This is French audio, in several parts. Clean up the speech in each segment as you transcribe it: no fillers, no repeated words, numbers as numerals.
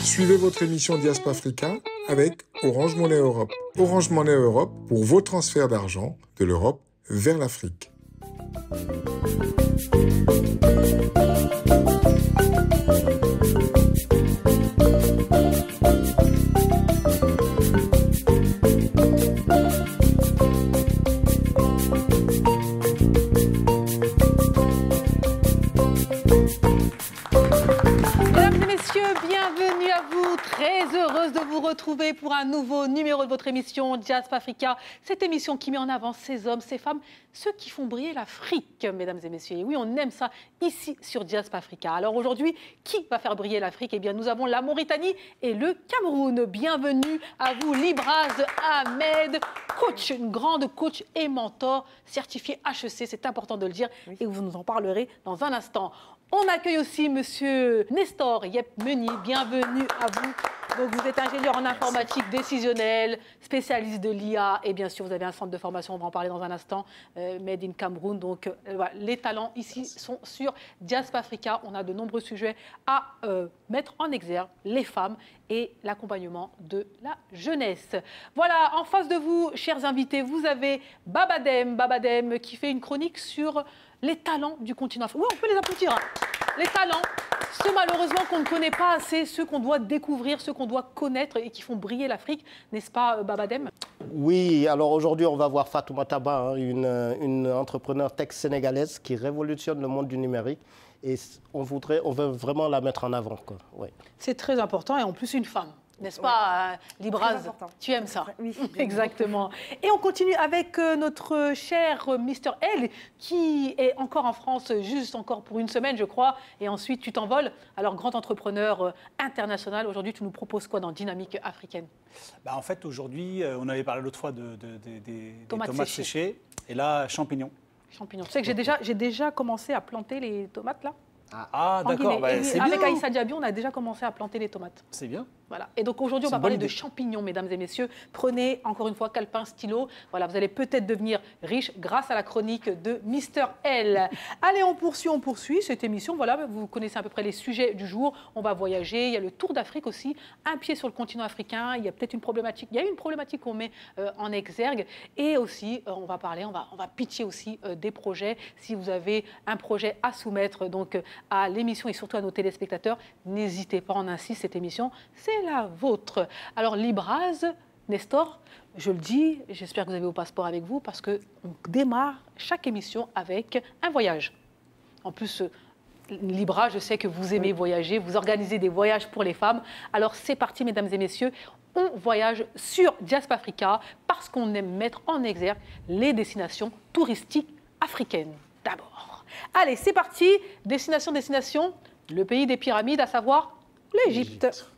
Suivez votre émission Diaspora Africa avec Orange Money Europe. Orange Money Europe pour vos transferts d'argent de l'Europe vers l'Afrique. Retrouver pour un nouveau numéro de votre émission Diaspora Africa, cette émission qui met en avant ces hommes, ces femmes, ceux qui font briller l'Afrique, mesdames et messieurs. Et oui, on aime ça ici sur Diaspora Africa. Alors aujourd'hui, qui va faire briller l'Afrique? Eh bien, nous avons la Mauritanie et le Cameroun. Bienvenue à vous, Libraz Ahmed, coach, une grande coach et mentor, certifié HEC, c'est important de le dire, et vous nous en parlerez dans un instant. On accueille aussi Monsieur Nestor Yep-Meni, bienvenue à vous. Donc, vous êtes ingénieur en informatique décisionnelle, spécialiste de l'IA et bien sûr, vous avez un centre de formation, on va en parler dans un instant, Made in Cameroun. Donc, voilà, les talents ici sont sur Diaspora Africa. On a de nombreux sujets à mettre en exergue, les femmes et l'accompagnement de la jeunesse. Voilà, en face de vous, chers invités, vous avez Babadem qui fait une chronique sur les talents du continent africain. Oui, on peut les applaudir. Hein. Les talents, ceux malheureusement qu'on ne connaît pas assez, ceux qu'on doit découvrir, ceux qu'on doit connaître et qui font briller l'Afrique, n'est-ce pas Babadem? Oui, alors aujourd'hui on va voir Fatoumata Ba, hein, une entrepreneure tech sénégalaise qui révolutionne le monde du numérique et on veut vraiment la mettre en avant. Ouais. C'est très important et en plus une femme. N'est-ce pas, Libraz? Tu aimes ça? Oui, exactement. Et on continue avec notre cher Mr. L, qui est encore en France, juste encore pour une semaine, je crois, et ensuite tu t'envoles. Alors, grand entrepreneur international, aujourd'hui, tu nous proposes quoi dans Dynamique africaine? En fait, aujourd'hui, on avait parlé l'autre fois des tomates séchées, et là, champignons. Champignons. Tu sais que j'ai déjà commencé à planter les tomates, là. Ah, d'accord. Avec Aïssa Diaby, on a déjà commencé à planter les tomates. C'est bien. Voilà. Et donc aujourd'hui, on va parler de champignons, mesdames et messieurs. Prenez encore une fois calepin, stylo. Voilà, vous allez peut-être devenir riche grâce à la chronique de Mr. L. Allez, on poursuit cette émission. Voilà, vous connaissez à peu près les sujets du jour. On va voyager. Il y a le Tour d'Afrique aussi. Un pied sur le continent africain. Il y a peut-être une problématique. Il y a une problématique qu'on met en exergue. Et aussi, on va parler, on va pitcher aussi des projets. Si vous avez un projet à soumettre donc à l'émission et surtout à nos téléspectateurs, n'hésitez pas, on insiste, cette émission, c'est la vôtre. Alors, Libraz, Nestor, je le dis, j'espère que vous avez vos passeports avec vous parce qu'on démarre chaque émission avec un voyage. En plus, Libra, je sais que vous aimez voyager, vous organisez des voyages pour les femmes. Alors, c'est parti, mesdames et messieurs. On voyage sur Diaspora Africa parce qu'on aime mettre en exergue les destinations touristiques africaines. D'abord. Allez, c'est parti. Destination, le pays des pyramides, à savoir l'Égypte.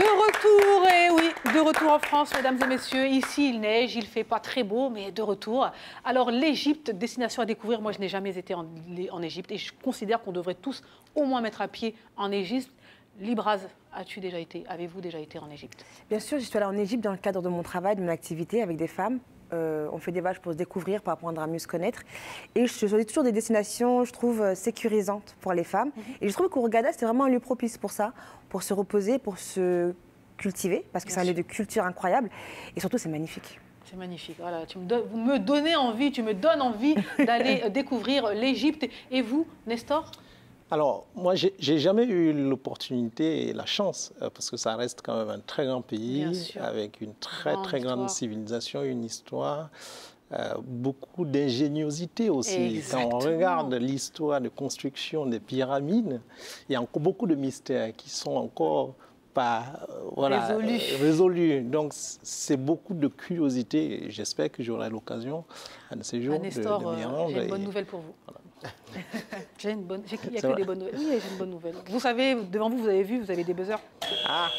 retour, et oui, de retour en France, mesdames et messieurs. Ici, il neige, il ne fait pas très beau, mais de retour. Alors, l'Égypte, destination à découvrir. Moi, je n'ai jamais été en Égypte et je considère qu'on devrait tous au moins mettre à pied en Égypte. Libraz, as-tu déjà été, avez-vous déjà été en Égypte? Bien sûr, je suis allée en Égypte dans le cadre de mon travail, de mon activité avec des femmes. On fait des voyages pour se découvrir, pour apprendre à mieux se connaître. Et je choisis toujours des destinations, je trouve, sécurisantes pour les femmes. Et je trouve qu'Hurghada, c'est vraiment un lieu propice pour ça, pour se reposer, pour se cultiver, parce que c'est un lieu de culture incroyable. Et surtout, c'est magnifique. C'est magnifique. Voilà, vous me donnez envie, tu me donnes envie d'aller découvrir l'Égypte. Et vous, Nestor? Alors, moi, j'ai jamais eu l'opportunité et la chance, parce que ça reste quand même un très grand pays, avec une très grande civilisation, une histoire, beaucoup d'ingéniosité aussi. Exactement. Quand on regarde l'histoire de construction des pyramides, il y a encore beaucoup de mystères qui sont encore pas résolus. Donc, c'est beaucoup de curiosité. J'espère que j'aurai l'occasion, un de ces jours, de m'y rendre. J'ai une bonne nouvelle pour vous. Voilà. Il n'y a que des bonnes nouvelles. Oui, j'ai une bonne nouvelle. Vous savez, devant vous, vous avez vu, vous avez des buzzers. Ah.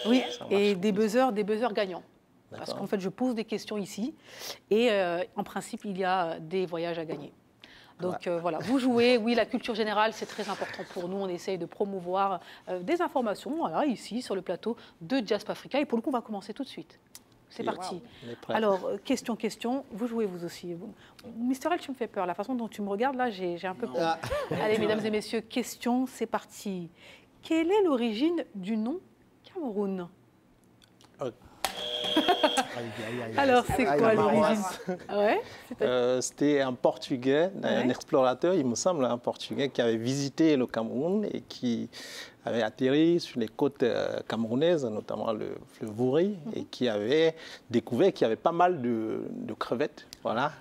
Oui, et des buzzers gagnants. Parce qu'en fait, je pose des questions ici et en principe, il y a des voyages à gagner. Donc voilà, vous jouez, oui, la culture générale, c'est très important pour nous. On essaye de promouvoir des informations, voilà, ici, sur le plateau de Jazz Africa. Et pour le coup, on va commencer tout de suite. C'est parti. Alors, question. Vous jouez vous aussi. Mister L, tu me fais peur. La façon dont tu me regardes, là, j'ai un peu peur. Allez, mesdames et messieurs, question, c'est parti. Quelle est l'origine du nom Cameroun? Alors, c'est quoi l'origine? C'était un Portugais, un explorateur, il me semble, un Portugais qui avait visité le Cameroun et qui avait atterri sur les côtes camerounaises, notamment le fleuve Wouri, et qui avait découvert qu'il y avait pas mal de crevettes, voilà,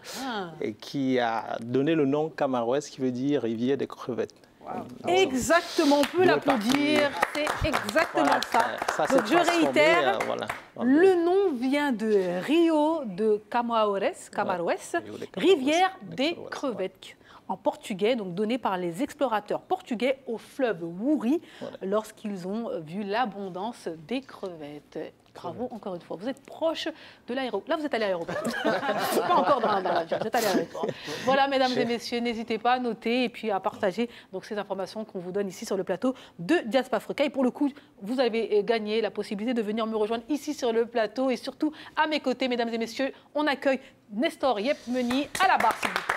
et qui a donné le nom Camaroès, qui veut dire rivière des crevettes. Wow. Exactement, on peut l'applaudir, c'est exactement ça. Donc je réitère, le nom vient de Rio de Camaroès, rivière des crevettes. En portugais, donc donné par les explorateurs portugais au fleuve Wouri lorsqu'ils ont vu l'abondance des crevettes. Bravo encore une fois. Vous êtes proche de l'aéroport. Là, vous êtes à l'aéroport. Pas encore dans l'avion, vous êtes à l'aéroport. Voilà, mesdames et messieurs, n'hésitez pas à noter et puis à partager donc, ces informations qu'on vous donne ici sur le plateau de Jazz Africa. Et pour le coup, vous avez gagné la possibilité de venir me rejoindre ici sur le plateau. Et surtout, à mes côtés, mesdames et messieurs, on accueille Nestor Yepmeni à la barre, s'il vous plaît.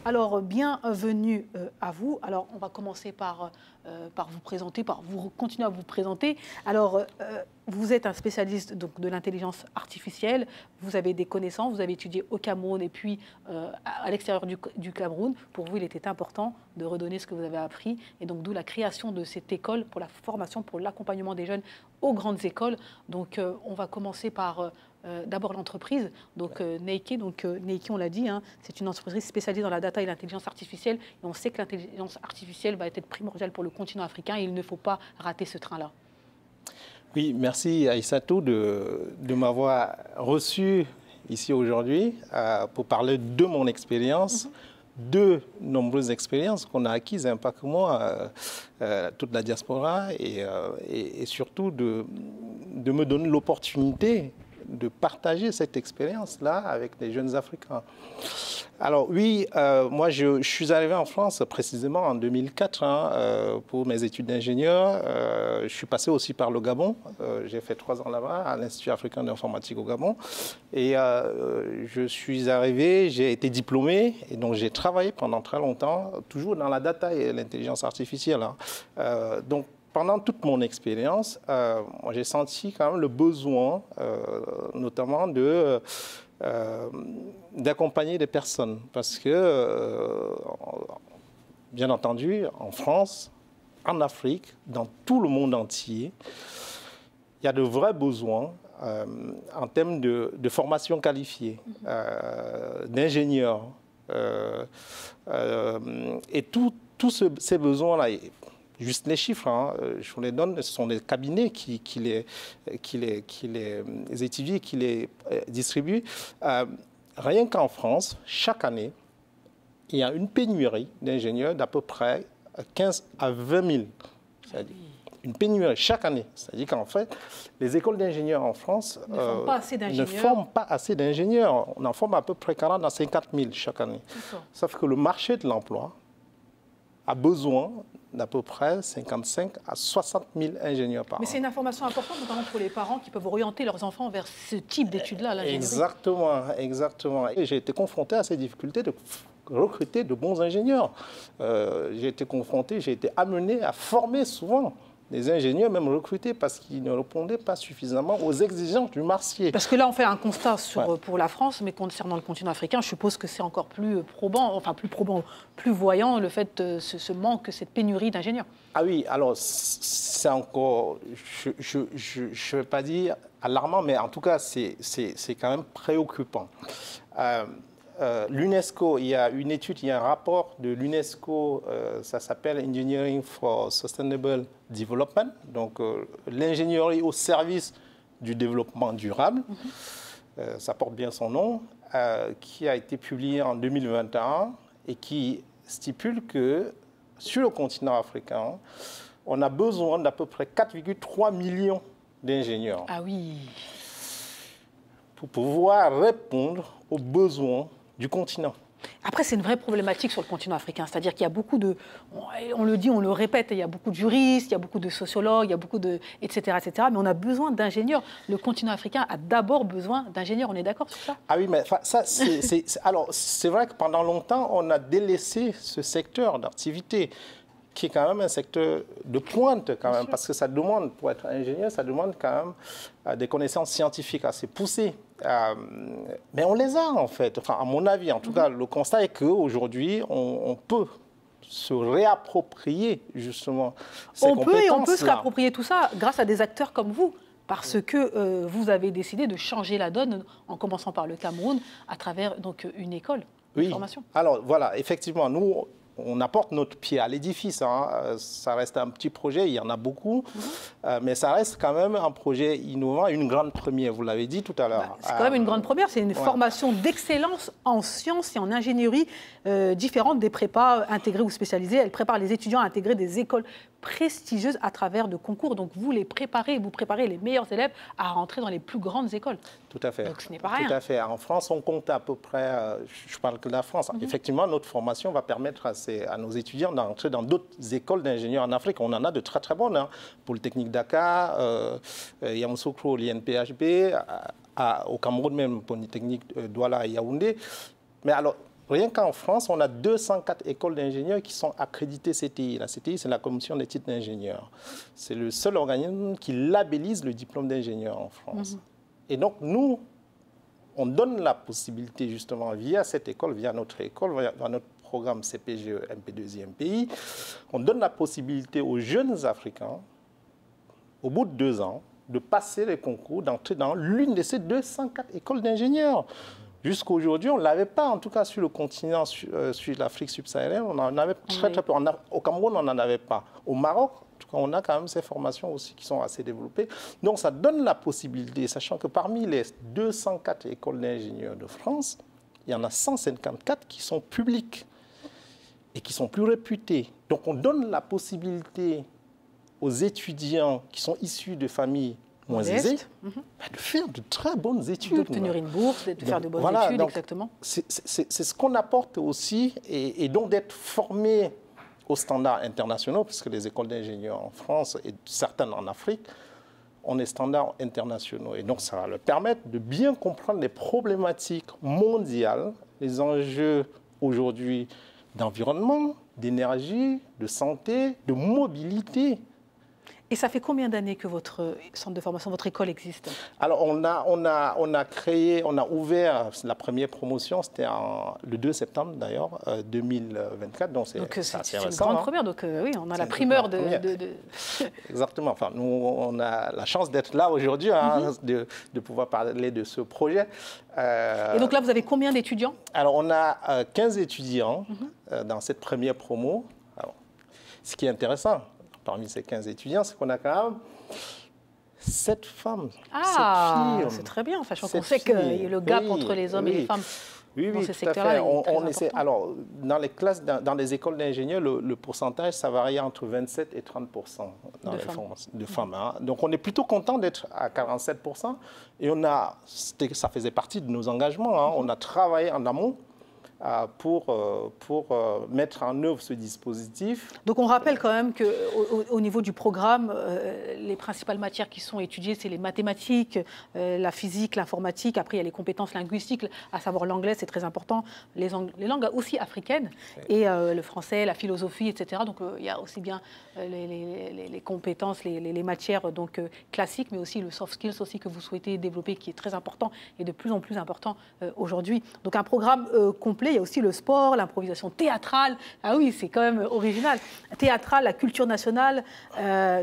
Alors, bienvenue à vous. Alors, on va commencer par vous présenter, par vous continuer à vous présenter. Alors, vous êtes un spécialiste donc, de l'intelligence artificielle. Vous avez des connaissances, vous avez étudié au Cameroun et puis à l'extérieur du Cameroun. Pour vous, il était important de redonner ce que vous avez appris. Et donc, d'où la création de cette école pour la formation, pour l'accompagnement des jeunes aux grandes écoles. Donc, on va commencer par... d'abord l'entreprise, donc Neiki, on l'a dit, hein, c'est une entreprise spécialisée dans la data et l'intelligence artificielle. Et on sait que l'intelligence artificielle va être primordiale pour le continent africain et il ne faut pas rater ce train-là. Oui, merci Aïssatou de m'avoir reçu ici aujourd'hui pour parler de mon expérience, de nombreuses expériences qu'on a acquises, hein, pas que moi, toute la diaspora, et surtout de me donner l'opportunité de partager cette expérience-là avec les jeunes Africains. Alors oui, moi je suis arrivé en France précisément en 2004 pour mes études d'ingénieur. Je suis passé aussi par le Gabon. J'ai fait 3 ans là-bas à l'Institut africain d'informatique au Gabon. Et je suis arrivé, j'ai été diplômé et donc j'ai travaillé pendant très longtemps, toujours dans la data et l'intelligence artificielle. Donc pendant toute mon expérience, moi j'ai senti quand même le besoin, notamment d'accompagner des personnes. Parce que, bien entendu, en France, en Afrique, dans tout le monde entier, il y a de vrais besoins en termes de formation qualifiée, d'ingénieurs. Et tous ces besoins-là, juste les chiffres, hein, je vous les donne, ce sont les cabinets qui les étudient, qui les distribuent. Rien qu'en France, chaque année, il y a une pénurie d'ingénieurs d'à peu près 15 à 20 000. C'est-à-dire une pénurie chaque année. C'est-à-dire qu'en fait, les écoles d'ingénieurs en France ne forment pas assez d'ingénieurs. On en forme à peu près 40 à 50 000 chaque année. Sauf que le marché de l'emploi a besoin d'à peu près 55 à 60 000 ingénieurs par an. Mais c'est une information importante, notamment pour les parents qui peuvent orienter leurs enfants vers ce type d'études-là, l'ingénierie. Exactement, exactement. Et j'ai été confronté à ces difficultés de recruter de bons ingénieurs. J'ai été amené à former souvent des ingénieurs, même recrutés, parce qu'ils ne répondaient pas suffisamment aux exigences du marché. Parce que là, on fait un constat pour la France, mais concernant le continent africain, je suppose que c'est encore plus probant, plus voyant, le fait de ce manque, cette pénurie d'ingénieurs. Ah oui, alors c'est encore, je ne vais pas dire alarmant, mais en tout cas, c'est quand même préoccupant. L'UNESCO, il y a une étude, il y a un rapport de l'UNESCO, ça s'appelle Engineering for Sustainable Development, donc l'ingénierie au service du développement durable, ça porte bien son nom, qui a été publié en 2021 et qui stipule que sur le continent africain, on a besoin d'à peu près 4,3 millions d'ingénieurs. Ah oui. Pour pouvoir répondre aux besoins du continent. Après, c'est une vraie problématique sur le continent africain. C'est-à-dire qu'il y a beaucoup de... On le dit, on le répète, il y a beaucoup de juristes, il y a beaucoup de sociologues, il y a beaucoup de... etc. Mais on a besoin d'ingénieurs. Le continent africain a d'abord besoin d'ingénieurs. On est d'accord sur ça? Ah oui, mais ça, alors, c'est vrai que pendant longtemps, on a délaissé ce secteur d'activité qui est quand même un secteur de pointe, quand même, parce que ça demande, pour être ingénieur, ça demande quand même des connaissances scientifiques assez poussées. Mais on les a, en fait. Enfin, à mon avis, en tout cas, le constat est qu'aujourd'hui, on peut se réapproprier, justement, ces compétences-là. Et on peut se réapproprier tout ça grâce à des acteurs comme vous. Parce que vous avez décidé de changer la donne, en commençant par le Cameroun, à travers donc, une école de formation. Alors, voilà, effectivement, nous... on apporte notre pied à l'édifice. Hein. Ça reste un petit projet, il y en a beaucoup, mais ça reste quand même un projet innovant, une grande première, vous l'avez dit tout à l'heure. C'est quand même une grande première, c'est une formation d'excellence en sciences et en ingénierie différentes des prépas intégrées ou spécialisées. Elle prépare les étudiants à intégrer des écoles prestigieuses à travers de concours. Donc vous préparez les meilleurs élèves à rentrer dans les plus grandes écoles. Tout à fait. Donc ce n'est pas rien. Tout à fait. En France, on compte à peu près, je parle que de la France, effectivement, notre formation va permettre à nos étudiants d'entrer dans d'autres écoles d'ingénieurs en Afrique. On en a de très très bonnes. Hein. Polytechnique Dakar, Yamoussoukro, l'INPHB, au Cameroun même, Polytechnique Douala et Yaoundé. Mais alors, rien qu'en France, on a 204 écoles d'ingénieurs qui sont accréditées CTI. La CTI, c'est la Commission des titres d'ingénieurs. C'est le seul organisme qui labellise le diplôme d'ingénieur en France. Et donc, nous, on donne la possibilité, justement, via cette école, via notre programme CPGE, MP2I, MPI, on donne la possibilité aux jeunes Africains, au bout de 2 ans, de passer les concours, d'entrer dans l'une de ces 204 écoles d'ingénieurs. Jusqu'à aujourd'hui, on ne l'avait pas, en tout cas sur le continent, sur l'Afrique subsaharienne, on en avait très peu. Au Cameroun, on n'en avait pas. Au Maroc, en tout cas, on a quand même ces formations aussi qui sont assez développées. Donc ça donne la possibilité, sachant que parmi les 204 écoles d'ingénieurs de France, il y en a 154 qui sont publiques et qui sont plus réputées. Donc on donne la possibilité aux étudiants qui sont issus de familles moins aisées de faire de très bonnes études. D'obtenir une bourse, de faire de bonnes études, exactement. C'est ce qu'on apporte aussi, et donc d'être formé aux standards internationaux, puisque les écoles d'ingénieurs en France et certaines en Afrique ont des standards internationaux. Et donc ça va leur permettre de bien comprendre les problématiques mondiales, les enjeux aujourd'hui d'environnement, d'énergie, de santé, de mobilité. Et ça fait combien d'années que votre centre de formation, votre école existe? Alors, on a ouvert la première promotion, c'était le 2 septembre d'ailleurs, 2024. Donc c'est une grande première, donc oui, on a la primeur de... Exactement. Enfin, nous, on a la chance d'être là aujourd'hui, de pouvoir parler de ce projet. Et donc là, vous avez combien d'étudiants? Alors, on a 15 étudiants dans cette première promo. Alors, ce qui est intéressant, parmi ces 15 étudiants, c'est qu'on a quand même 7 femmes. Ah, c'est très bien, sachant qu'on sait que le gap entre les hommes et les femmes dans ces secteurs-là est très important. Alors, dans les classes, dans les écoles d'ingénieurs, le pourcentage, ça varie entre 27 et 30% de femmes. Hein. Donc, on est plutôt content d'être à 47%. Et ça faisait partie de nos engagements. Hein. On a travaillé en amont pour mettre en œuvre ce dispositif. Donc on rappelle quand même qu'au niveau du programme, les principales matières qui sont étudiées, c'est les mathématiques, la physique, l'informatique. Après, il y a les compétences linguistiques, à savoir l'anglais, c'est très important. Les langues aussi africaines, et le français, la philosophie, etc. Donc il y a aussi bien les compétences, les matières donc, classiques, mais aussi le soft skills aussi que vous souhaitez développer, qui est très important et de plus en plus important aujourd'hui. Donc un programme complet. Il y a aussi le sport, l'improvisation théâtrale. Ah oui, c'est quand même original. Théâtrale, la culture nationale.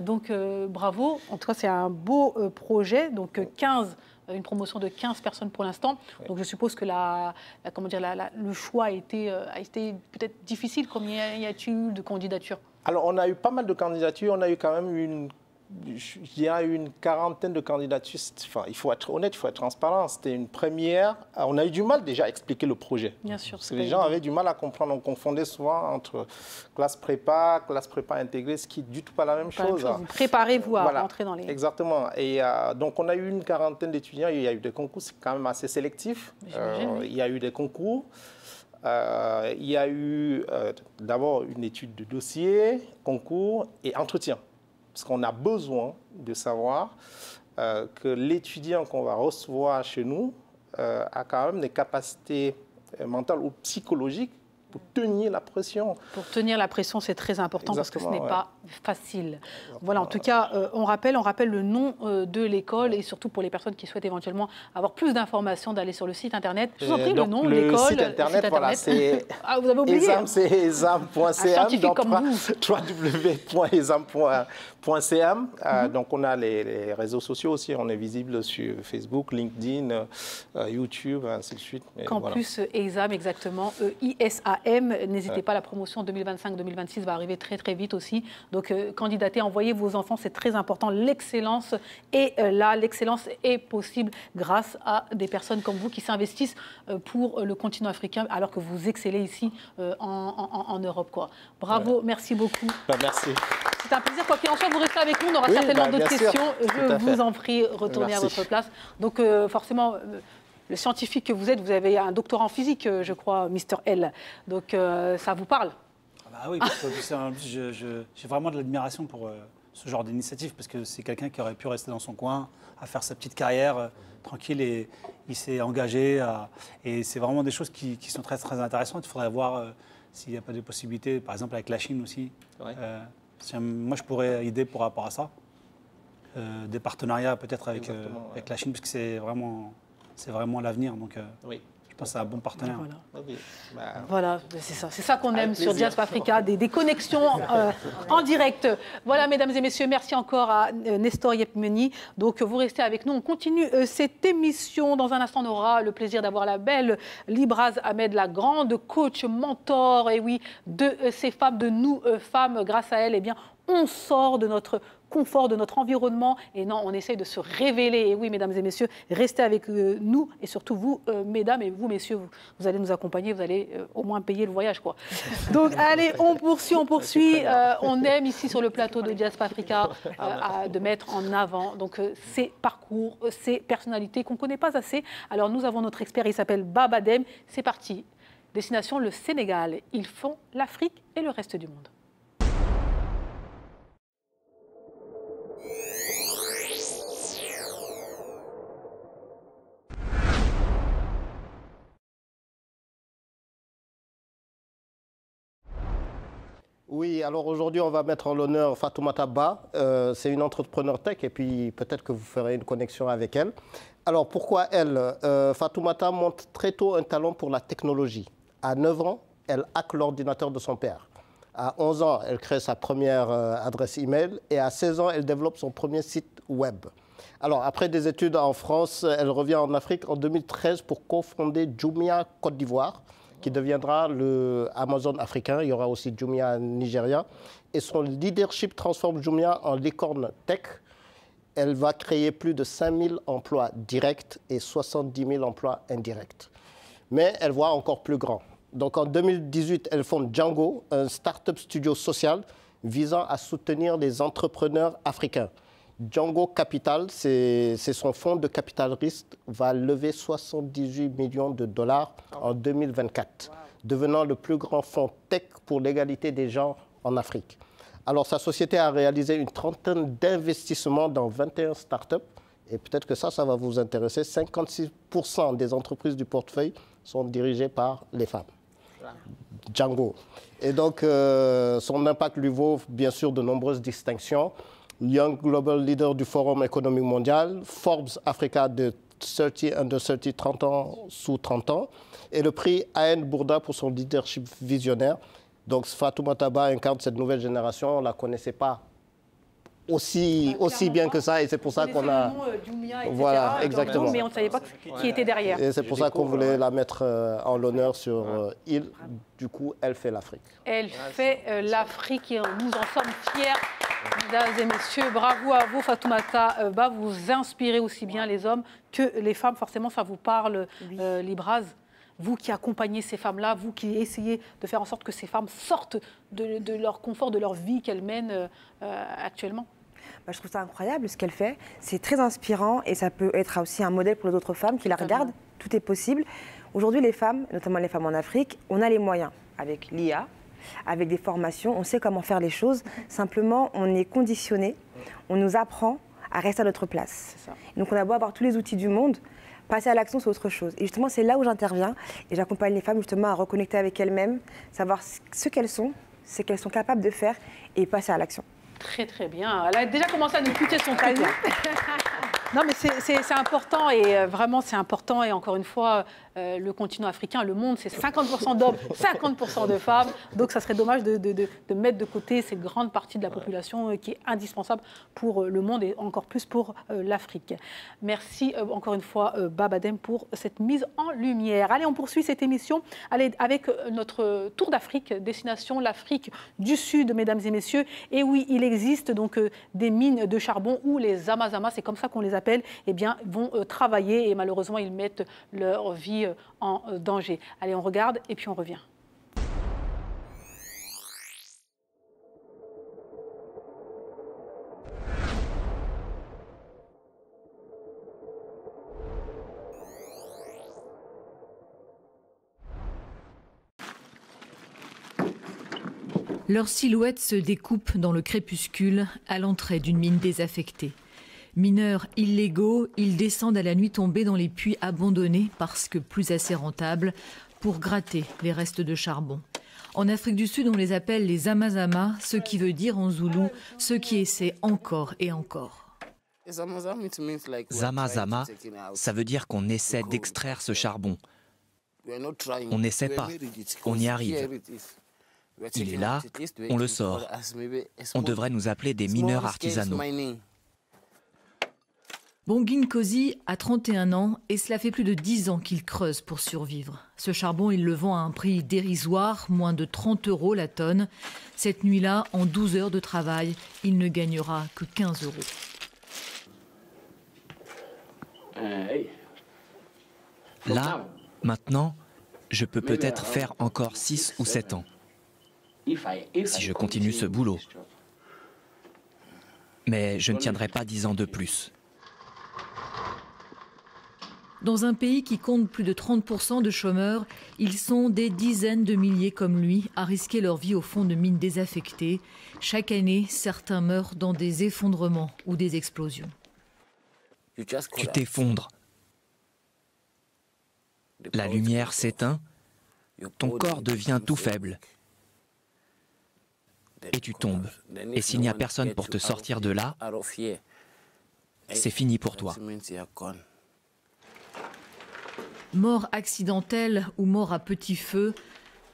Donc, bravo. En tout cas, c'est un beau projet. Donc, une promotion de 15 personnes pour l'instant. Donc, je suppose que le choix a été peut-être difficile. Combien y a-t-il de candidatures? Alors, on a eu pas mal de candidatures. On a eu quand même il y a eu une quarantaine de candidatures. Enfin, il faut être honnête, il faut être transparent. C'était une première. On a eu du mal déjà à expliquer le projet. Bien sûr. Parce que les gens avaient du mal à comprendre. On confondait souvent entre classe prépa intégrée, ce qui n'est du tout pas la même chose. Vous préparez-vous à rentrer dans les... Exactement. Et donc, on a eu une quarantaine d'étudiants. Il y a eu des concours, c'est quand même assez sélectif. Oui. Il y a eu des concours. Il y a eu d'abord une étude de dossier, concours et entretien. Parce qu'on a besoin de savoir que l'étudiant qu'on va recevoir chez nous a quand même des capacités mentales ou psychologiques pour tenir la pression. Pour tenir la pression, c'est très important. Exactement, parce que ce n'est pas facile. Voilà, en tout cas, on rappelle le nom de l'école et surtout pour les personnes qui souhaitent éventuellement avoir plus d'informations, d'aller sur le site internet. Je vous en prie, le nom de l'école. Le site internet, voilà, c'est vous avez oublié. c'est exam.cm, www.exam.cm. Donc, on a les réseaux sociaux aussi. On est visible sur Facebook, LinkedIn, YouTube, ainsi de suite. Campus Exam, exactement. EISAM. N'hésitez pas, la promotion 2025-2026 va arriver très très vite aussi. Donc candidatez, envoyez vos enfants, c'est très important. L'excellence est là, l'excellence est possible grâce à des personnes comme vous qui s'investissent pour le continent africain alors que vous excellez ici en Europe, quoi. Bravo, merci beaucoup. Merci. C'est un plaisir, quoi qu'il en soit, vous restez avec nous, on aura certainement d'autres questions. Je vous en prie, retournez à votre place. Donc forcément... Le scientifique que vous êtes, vous avez un doctorat en physique, je crois, Mr. L. Donc, ça vous parle? Oui, parce que j'ai vraiment de l'admiration pour ce genre d'initiative, parce que c'est quelqu'un qui aurait pu rester dans son coin, à faire sa petite carrière tranquille, et il s'est engagé. Et c'est vraiment des choses qui sont très, très intéressantes. Il faudrait voir s'il n'y a pas de possibilités, par exemple avec la Chine aussi. Ouais. Moi, je pourrais aider par rapport à ça. Des partenariats peut-être avec la Chine, parce que c'est vraiment l'avenir. Donc, je pense que c'est un bon partenaire. Voilà, c'est ça qu'on aime sur Diaspora Africa, des connexions en direct. Voilà, mesdames et messieurs, merci encore à Nestor Yepmeni. Donc, vous restez avec nous. On continue cette émission. Dans un instant, on aura le plaisir d'avoir la belle Libraz Ahmed, la grande coach, mentor, et oui, de ces femmes, de nous femmes. Grâce à elle, eh bien, on sort de notre confort, de notre environnement. Et non, on essaye de se révéler. Et oui, mesdames et messieurs, restez avec nous. Et surtout, vous, mesdames, et vous, messieurs, vous allez nous accompagner. Vous allez au moins payer le voyage, quoi. Donc, allez, on poursuit. On aime ici sur le plateau de Diaspora Africa de mettre en avant donc, ces parcours, ces personnalités qu'on ne connaît pas assez. Alors, nous avons notre expert, il s'appelle Babadem. C'est parti. Destination le Sénégal. Ils font l'Afrique et le reste du monde. Oui, alors aujourd'hui, on va mettre en l'honneur Fatoumata Ba. C'est une entrepreneur tech et puis peut-être que vous ferez une connexion avec elle. Alors pourquoi elle? Fatoumata montre très tôt un talent pour la technologie. À 9 ans, elle hack l'ordinateur de son père. À 11 ans, elle crée sa première adresse email et à 16 ans, elle développe son premier site web. Alors après des études en France, elle revient en Afrique en 2013 pour cofonder Jumia Côte d'Ivoire, qui deviendra le Amazon africain. Il y aura aussi Jumia Nigeria. Et son leadership transforme Jumia en licorne tech. Elle va créer plus de 5000 emplois directs et 70 000 emplois indirects. Mais elle voit encore plus grand. Donc en 2018, elle fonde Django, un start-up studio social visant à soutenir les entrepreneurs africains. Django Capital, c'est son fonds de capital risque, va lever 78 millions de dollars en 2024, devenant le plus grand fonds tech pour l'égalité des genres en Afrique. Alors, sa société a réalisé une trentaine d'investissements dans 21 startups. Et peut-être que ça va vous intéresser. 56% des entreprises du portefeuille sont dirigées par les femmes. Django. Et donc, son impact lui vaut bien sûr de nombreuses distinctions. Young Global Leader du Forum économique mondial, Forbes Africa de 30 under 30, 30 ans sous 30 ans, et le prix A.N. Bourda pour son leadership visionnaire. Donc Fatoumata Bah incarne cette nouvelle génération, on ne la connaissait pas aussi bien que ça, et c'est pour ça qu'on a... Jumia, voilà, exactement. Mais on ne savait pas qui était derrière. Et c'est pour ça qu'on voulait la mettre en l'honneur sur Il. Du coup, elle fait l'Afrique. Elle fait l'Afrique et nous en sommes fiers. Mesdames et messieurs, bravo à vous, Fatoumata Bah. Vous inspirez aussi bien les hommes que les femmes. Forcément, ça vous parle, Libraz. Vous qui accompagnez ces femmes-là, vous qui essayez de faire en sorte que ces femmes sortent de leur confort, de leur vie qu'elles mènent actuellement. Je trouve ça incroyable ce qu'elle fait. C'est très inspirant et ça peut être aussi un modèle pour les autres femmes qui la regardent. Tout est possible. Aujourd'hui, les femmes, notamment les femmes en Afrique, on a les moyens avec l'IA, avec des formations, on sait comment faire les choses. Simplement, on est conditionné, on nous apprend à rester à notre place. Donc on a beau avoir tous les outils du monde, passer à l'action, c'est autre chose. Et justement, c'est là où j'interviens et j'accompagne les femmes justement à reconnecter avec elles-mêmes, savoir ce qu'elles sont capables de faire et passer à l'action. Très très bien. Elle a déjà commencé à nous écouter son cas. Non mais c'est important et vraiment c'est important et encore une fois le continent africain, le monde c'est 50% d'hommes, 50% de femmes, donc ça serait dommage de mettre de côté cette grande partie de la population qui est indispensable pour le monde et encore plus pour l'Afrique. Merci encore une fois Babadem pour cette mise en lumière. Allez, on poursuit cette émission avec notre tour d'Afrique, destination l'Afrique du Sud, mesdames et messieurs. Et oui, il existe donc des mines de charbon où les Amazama, c'est comme ça qu'on les appelle, eh bien, vont travailler et malheureusement, ils mettent leur vie en danger. Allez, on regarde et puis on revient. Leur silhouette se découpe dans le crépuscule à l'entrée d'une mine désaffectée. Mineurs illégaux, ils descendent à la nuit tombée dans les puits abandonnés parce que plus assez rentables pour gratter les restes de charbon. En Afrique du Sud, on les appelle les Amazama, ce qui veut dire en zoulou ceux qui essaient encore et encore. Zamazama, ça veut dire qu'on essaie d'extraire ce charbon. On n'essaie pas, on y arrive. Il est là, on le sort. On devrait nous appeler des mineurs artisanaux. Bongin Kosi a 31 ans et cela fait plus de 10 ans qu'il creuse pour survivre. Ce charbon, il le vend à un prix dérisoire, moins de 30 € la tonne. Cette nuit-là, en 12 heures de travail, il ne gagnera que 15 €. Là, maintenant, je peux peut-être faire encore 6 ou 7 ans. Si je continue ce boulot. Mais je ne tiendrai pas 10 ans de plus. Dans un pays qui compte plus de 30% de chômeurs, ils sont des dizaines de milliers comme lui à risquer leur vie au fond de mines désaffectées. Chaque année, certains meurent dans des effondrements ou des explosions. Tu t'effondres. La lumière s'éteint, ton corps devient tout faible. Et tu tombes. Et s'il n'y a personne pour te sortir de là, c'est fini pour toi. Mort accidentelle ou mort à petit feu,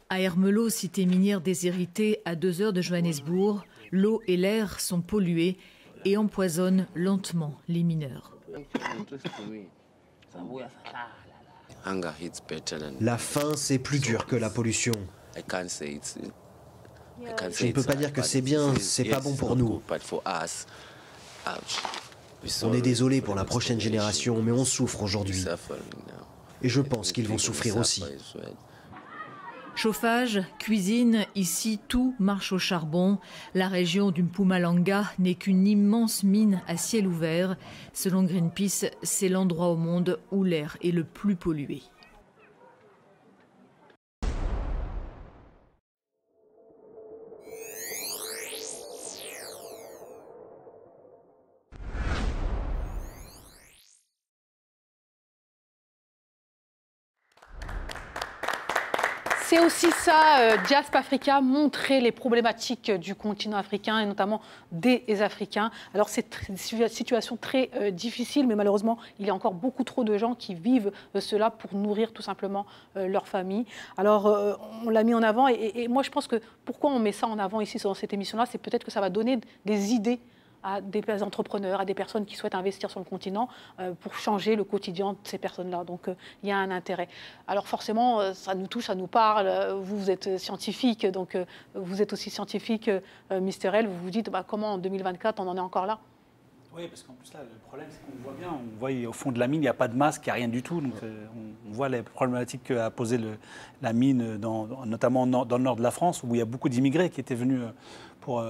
à Ermelo, cité minière déshéritée à 2 heures de Johannesburg, l'eau et l'air sont pollués et empoisonnent lentement les mineurs. La faim, c'est plus dur que la pollution. Je ne peux pas dire que c'est bien, c'est pas bon pour nous. On est désolé pour la prochaine génération, mais on souffre aujourd'hui. Et je pense qu'ils vont souffrir aussi. Chauffage, cuisine, ici tout marche au charbon. La région du Mpumalanga n'est qu'une immense mine à ciel ouvert. Selon Greenpeace, c'est l'endroit au monde où l'air est le plus pollué. C'est aussi ça, Diasp Africa, montrer les problématiques du continent africain et notamment des Africains. Alors c'est une situation très difficile, mais malheureusement, il y a encore beaucoup trop de gens qui vivent cela pour nourrir tout simplement leur famille. Alors on l'a mis en avant et moi je pense que pourquoi on met ça en avant ici dans cette émission-là, c'est peut-être que ça va donner des idées à des entrepreneurs, à des personnes qui souhaitent investir sur le continent pour changer le quotidien de ces personnes-là. Donc il y a un intérêt. Alors forcément, ça nous touche, ça nous parle. Vous êtes scientifique, donc vous êtes aussi scientifique, Mr. L. Vous vous dites comment en 2024 on en est encore là? Oui, parce qu'en plus là, le problème c'est qu'on voit bien, on voit au fond de la mine, il n'y a pas de masque, il n'y a rien du tout. Donc on voit les problématiques qu'a posé la mine, notamment dans le nord de la France, où il y a beaucoup d'immigrés qui étaient venus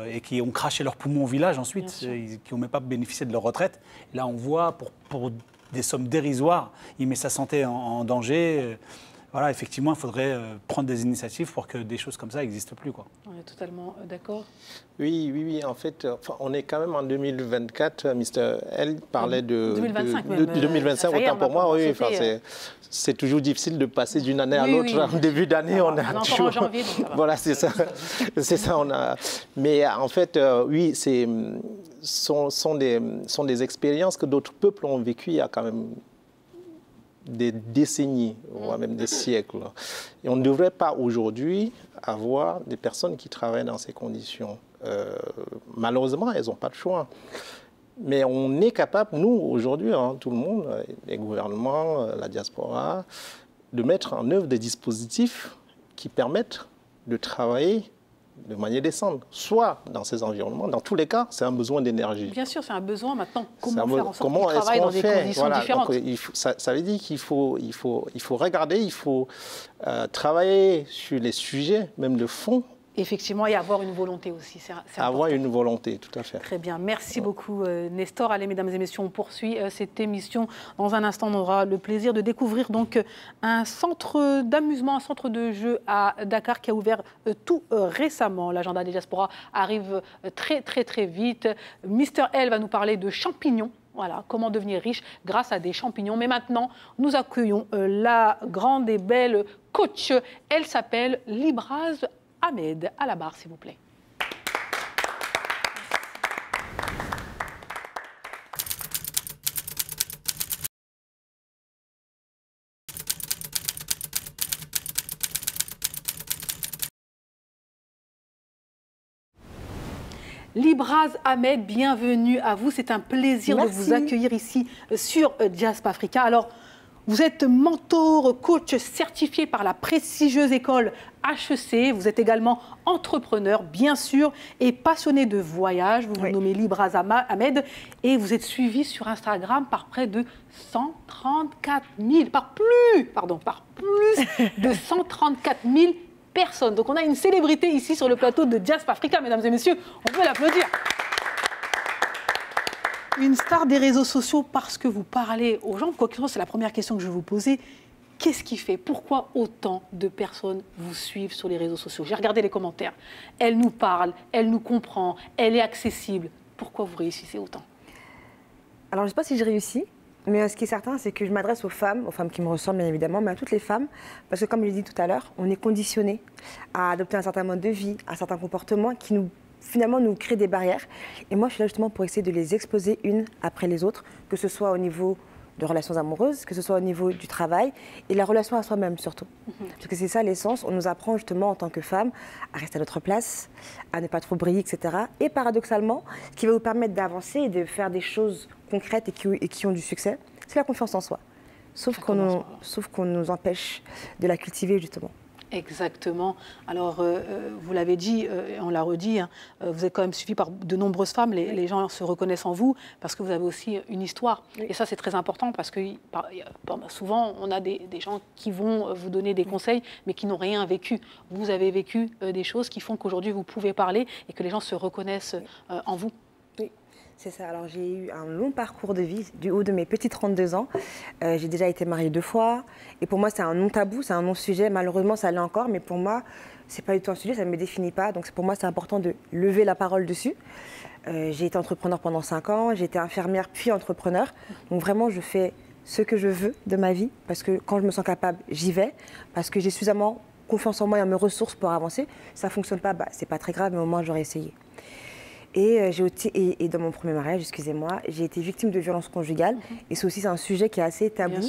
et qui ont craché leurs poumons au village ensuite, qui n'ont même pas bénéficié de leur retraite. Et là, on voit, pour des sommes dérisoires, il met sa santé en danger. Voilà, effectivement, il faudrait prendre des initiatives pour que des choses comme ça n'existent plus, quoi. On est totalement d'accord. Oui. En fait, on est quand même en 2024. Mr. L parlait de 2025, 2025, autant pour moi. Oui, c'est toujours difficile de passer d'une année à l'autre. En début d'année, on a toujours... en janvier, donc ça va. Voilà, c'est ça. C'est ça. Mais en fait, oui, sont des expériences que d'autres peuples ont vécues il y a quand même des décennies, voire même des siècles. Et on ne devrait pas aujourd'hui avoir des personnes qui travaillent dans ces conditions. Malheureusement, elles n'ont pas de choix. Mais on est capable, nous, aujourd'hui, tout le monde, les gouvernements, la diaspora, de mettre en œuvre des dispositifs qui permettent de travailler de manière décente, soit dans ces environnements. Dans tous les cas, c'est un besoin d'énergie. Bien sûr, c'est un besoin. Maintenant, comment faire en sorte qu'ils travaillent dans des conditions différentes? Donc, ça veut dire qu'il faut regarder, il faut travailler sur les sujets, même de fond. Effectivement, et avoir une volonté aussi. Avoir une volonté, tout à fait. Très bien. Merci beaucoup, Nestor. Allez, mesdames et messieurs, on poursuit cette émission. Dans un instant, on aura le plaisir de découvrir donc un centre d'amusement, un centre de jeu à Dakar qui a ouvert tout récemment. L'agenda des diasporas arrive très vite. Mr. L va nous parler de champignons. Voilà, comment devenir riche grâce à des champignons. Mais maintenant, nous accueillons la grande et belle coach. Elle s'appelle Libraz Ahmed. À la barre, s'il vous plaît. Libraz Ahmed, bienvenue à vous. C'est un plaisir de vous accueillir ici sur Diasp Africa. Alors, vous êtes mentor, coach certifié par la prestigieuse école HEC. Vous êtes également entrepreneur, bien sûr, et passionné de voyage. Vous vous nommez Libraz Ahmed et vous êtes suivi sur Instagram par près de 134 000, par plus de 134 000 personnes. Donc on a une célébrité ici sur le plateau de Diasp Africa, mesdames et messieurs. On peut l'applaudir. Une star des réseaux sociaux parce que vous parlez aux gens. Quoi que ce soit, c'est la première question que je vais vous poser. Qu'est-ce qui fait? Pourquoi autant de personnes vous suivent sur les réseaux sociaux? J'ai regardé les commentaires. Elle nous parle, elle nous comprend, elle est accessible. Pourquoi vous réussissez autant? Alors, je ne sais pas si je réussis, mais ce qui est certain, c'est que je m'adresse aux femmes qui me ressemblent bien évidemment, mais à toutes les femmes, parce que comme je l'ai dit tout à l'heure, on est conditionné à adopter un certain mode de vie, un certain comportement qui finalement nous crée des barrières. Et moi, je suis là justement pour essayer de les exposer une après les autres, que ce soit au niveau de relations amoureuses, que ce soit au niveau du travail et la relation à soi-même surtout. Parce que c'est ça l'essence, on nous apprend justement en tant que femme à rester à notre place, à ne pas trop briller, etc. Et paradoxalement, ce qui va vous permettre d'avancer et de faire des choses concrètes et qui ont du succès, c'est la confiance en soi. sauf qu'on nous empêche de la cultiver justement. Exactement. Alors, vous l'avez dit, on l'a redit, hein, vous êtes quand même suivi par de nombreuses femmes. Les gens se reconnaissent en vous parce que vous avez aussi une histoire. Oui. Et ça, c'est très important parce que souvent, on a des gens qui vont vous donner des conseils, mais qui n'ont rien vécu. Vous avez vécu des choses qui font qu'aujourd'hui, vous pouvez parler et que les gens se reconnaissent en vous. Oui. C'est ça. Alors, j'ai eu un long parcours de vie du haut de mes petits 32 ans. J'ai déjà été mariée 2 fois. Et pour moi, c'est un non-tabou, c'est un non-sujet. Malheureusement, ça l'est encore. Mais pour moi, ce n'est pas du tout un sujet, ça ne me définit pas. Donc, pour moi, c'est important de lever la parole dessus. J'ai été entrepreneur pendant 5 ans. J'ai été infirmière puis entrepreneur. Donc, vraiment, je fais ce que je veux de ma vie. Parce que quand je me sens capable, j'y vais. Parce que j'ai suffisamment confiance en moi et en mes ressources pour avancer. Ça ne fonctionne pas, ce n'est pas très grave, mais au moins, j'aurais essayé. Et dans mon premier mariage, excusez-moi, j'ai été victime de violences conjugales. Et c'est aussi un sujet qui est assez tabou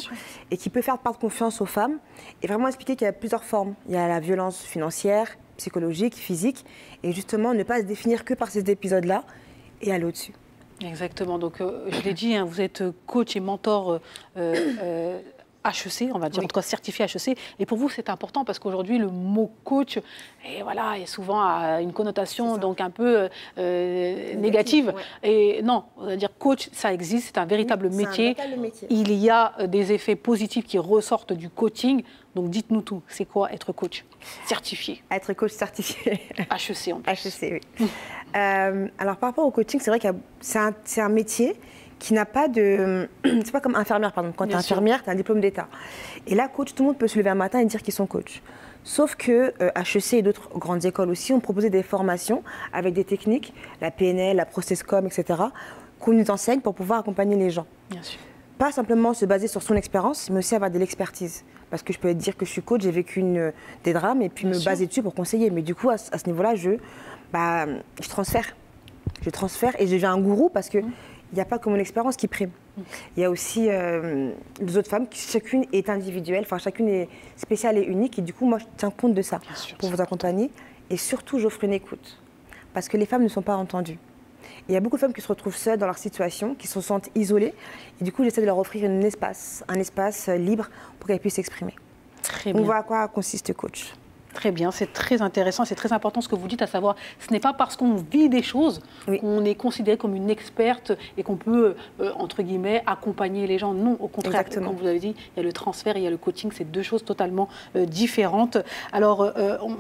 et qui peut faire perdre confiance aux femmes. Et vraiment expliquer qu'il y a plusieurs formes. Il y a la violence financière, psychologique, physique. Et justement, ne pas se définir que par ces épisodes-là et aller au-dessus. Exactement. Donc, je l'ai dit, hein, vous êtes coach et mentor HEC, on va dire, en tout cas certifié HEC. Et pour vous, c'est important parce qu'aujourd'hui, le mot coach est souvent à une connotation donc un peu négative. Et non, on va dire coach, ça existe, c'est un véritable métier. Il y a des effets positifs qui ressortent du coaching. Donc, dites-nous tout. C'est quoi être coach certifié? Être coach certifié. HEC en plus. HEC, oui. Alors, par rapport au coaching, c'est vrai que c'est un métier qui n'a pas de... C'est pas comme infirmière, pardon. Quand tu es infirmière, tu as un diplôme d'État. Et là, coach, tout le monde peut se lever un matin et dire qu'ils sont coach. Sauf que HEC et d'autres grandes écoles aussi ont proposé des formations avec des techniques, la PNL, la Processcom, etc., qu'on nous enseigne pour pouvoir accompagner les gens. Bien sûr. Pas simplement se baser sur son expérience, mais aussi avoir de l'expertise. Parce que je peux dire que je suis coach, j'ai vécu des drames et puis me baser dessus pour conseiller. Mais du coup, à ce niveau-là, je transfère. Je transfère et je deviens un gourou parce que il n'y a pas que mon expérience qui prime. Il y a aussi les autres femmes, chacune est individuelle, enfin chacune est spéciale et unique. Et du coup, moi, je tiens compte de ça pour vous accompagner. Et surtout, j'offre une écoute. Parce que les femmes ne sont pas entendues. Et il y a beaucoup de femmes qui se retrouvent seules dans leur situation, qui se sentent isolées. Et du coup, j'essaie de leur offrir un espace libre pour qu'elles puissent s'exprimer. Très bien. On voit à quoi consiste coach. Très bien, c'est très intéressant, c'est très important ce que vous dites, à savoir, ce n'est pas parce qu'on vit des choses qu'on est considéré comme une experte et qu'on peut, entre guillemets, accompagner les gens. Non, au contraire, comme vous l'avez dit, il y a le transfert et il y a le coaching, c'est 2 choses totalement différentes. Alors,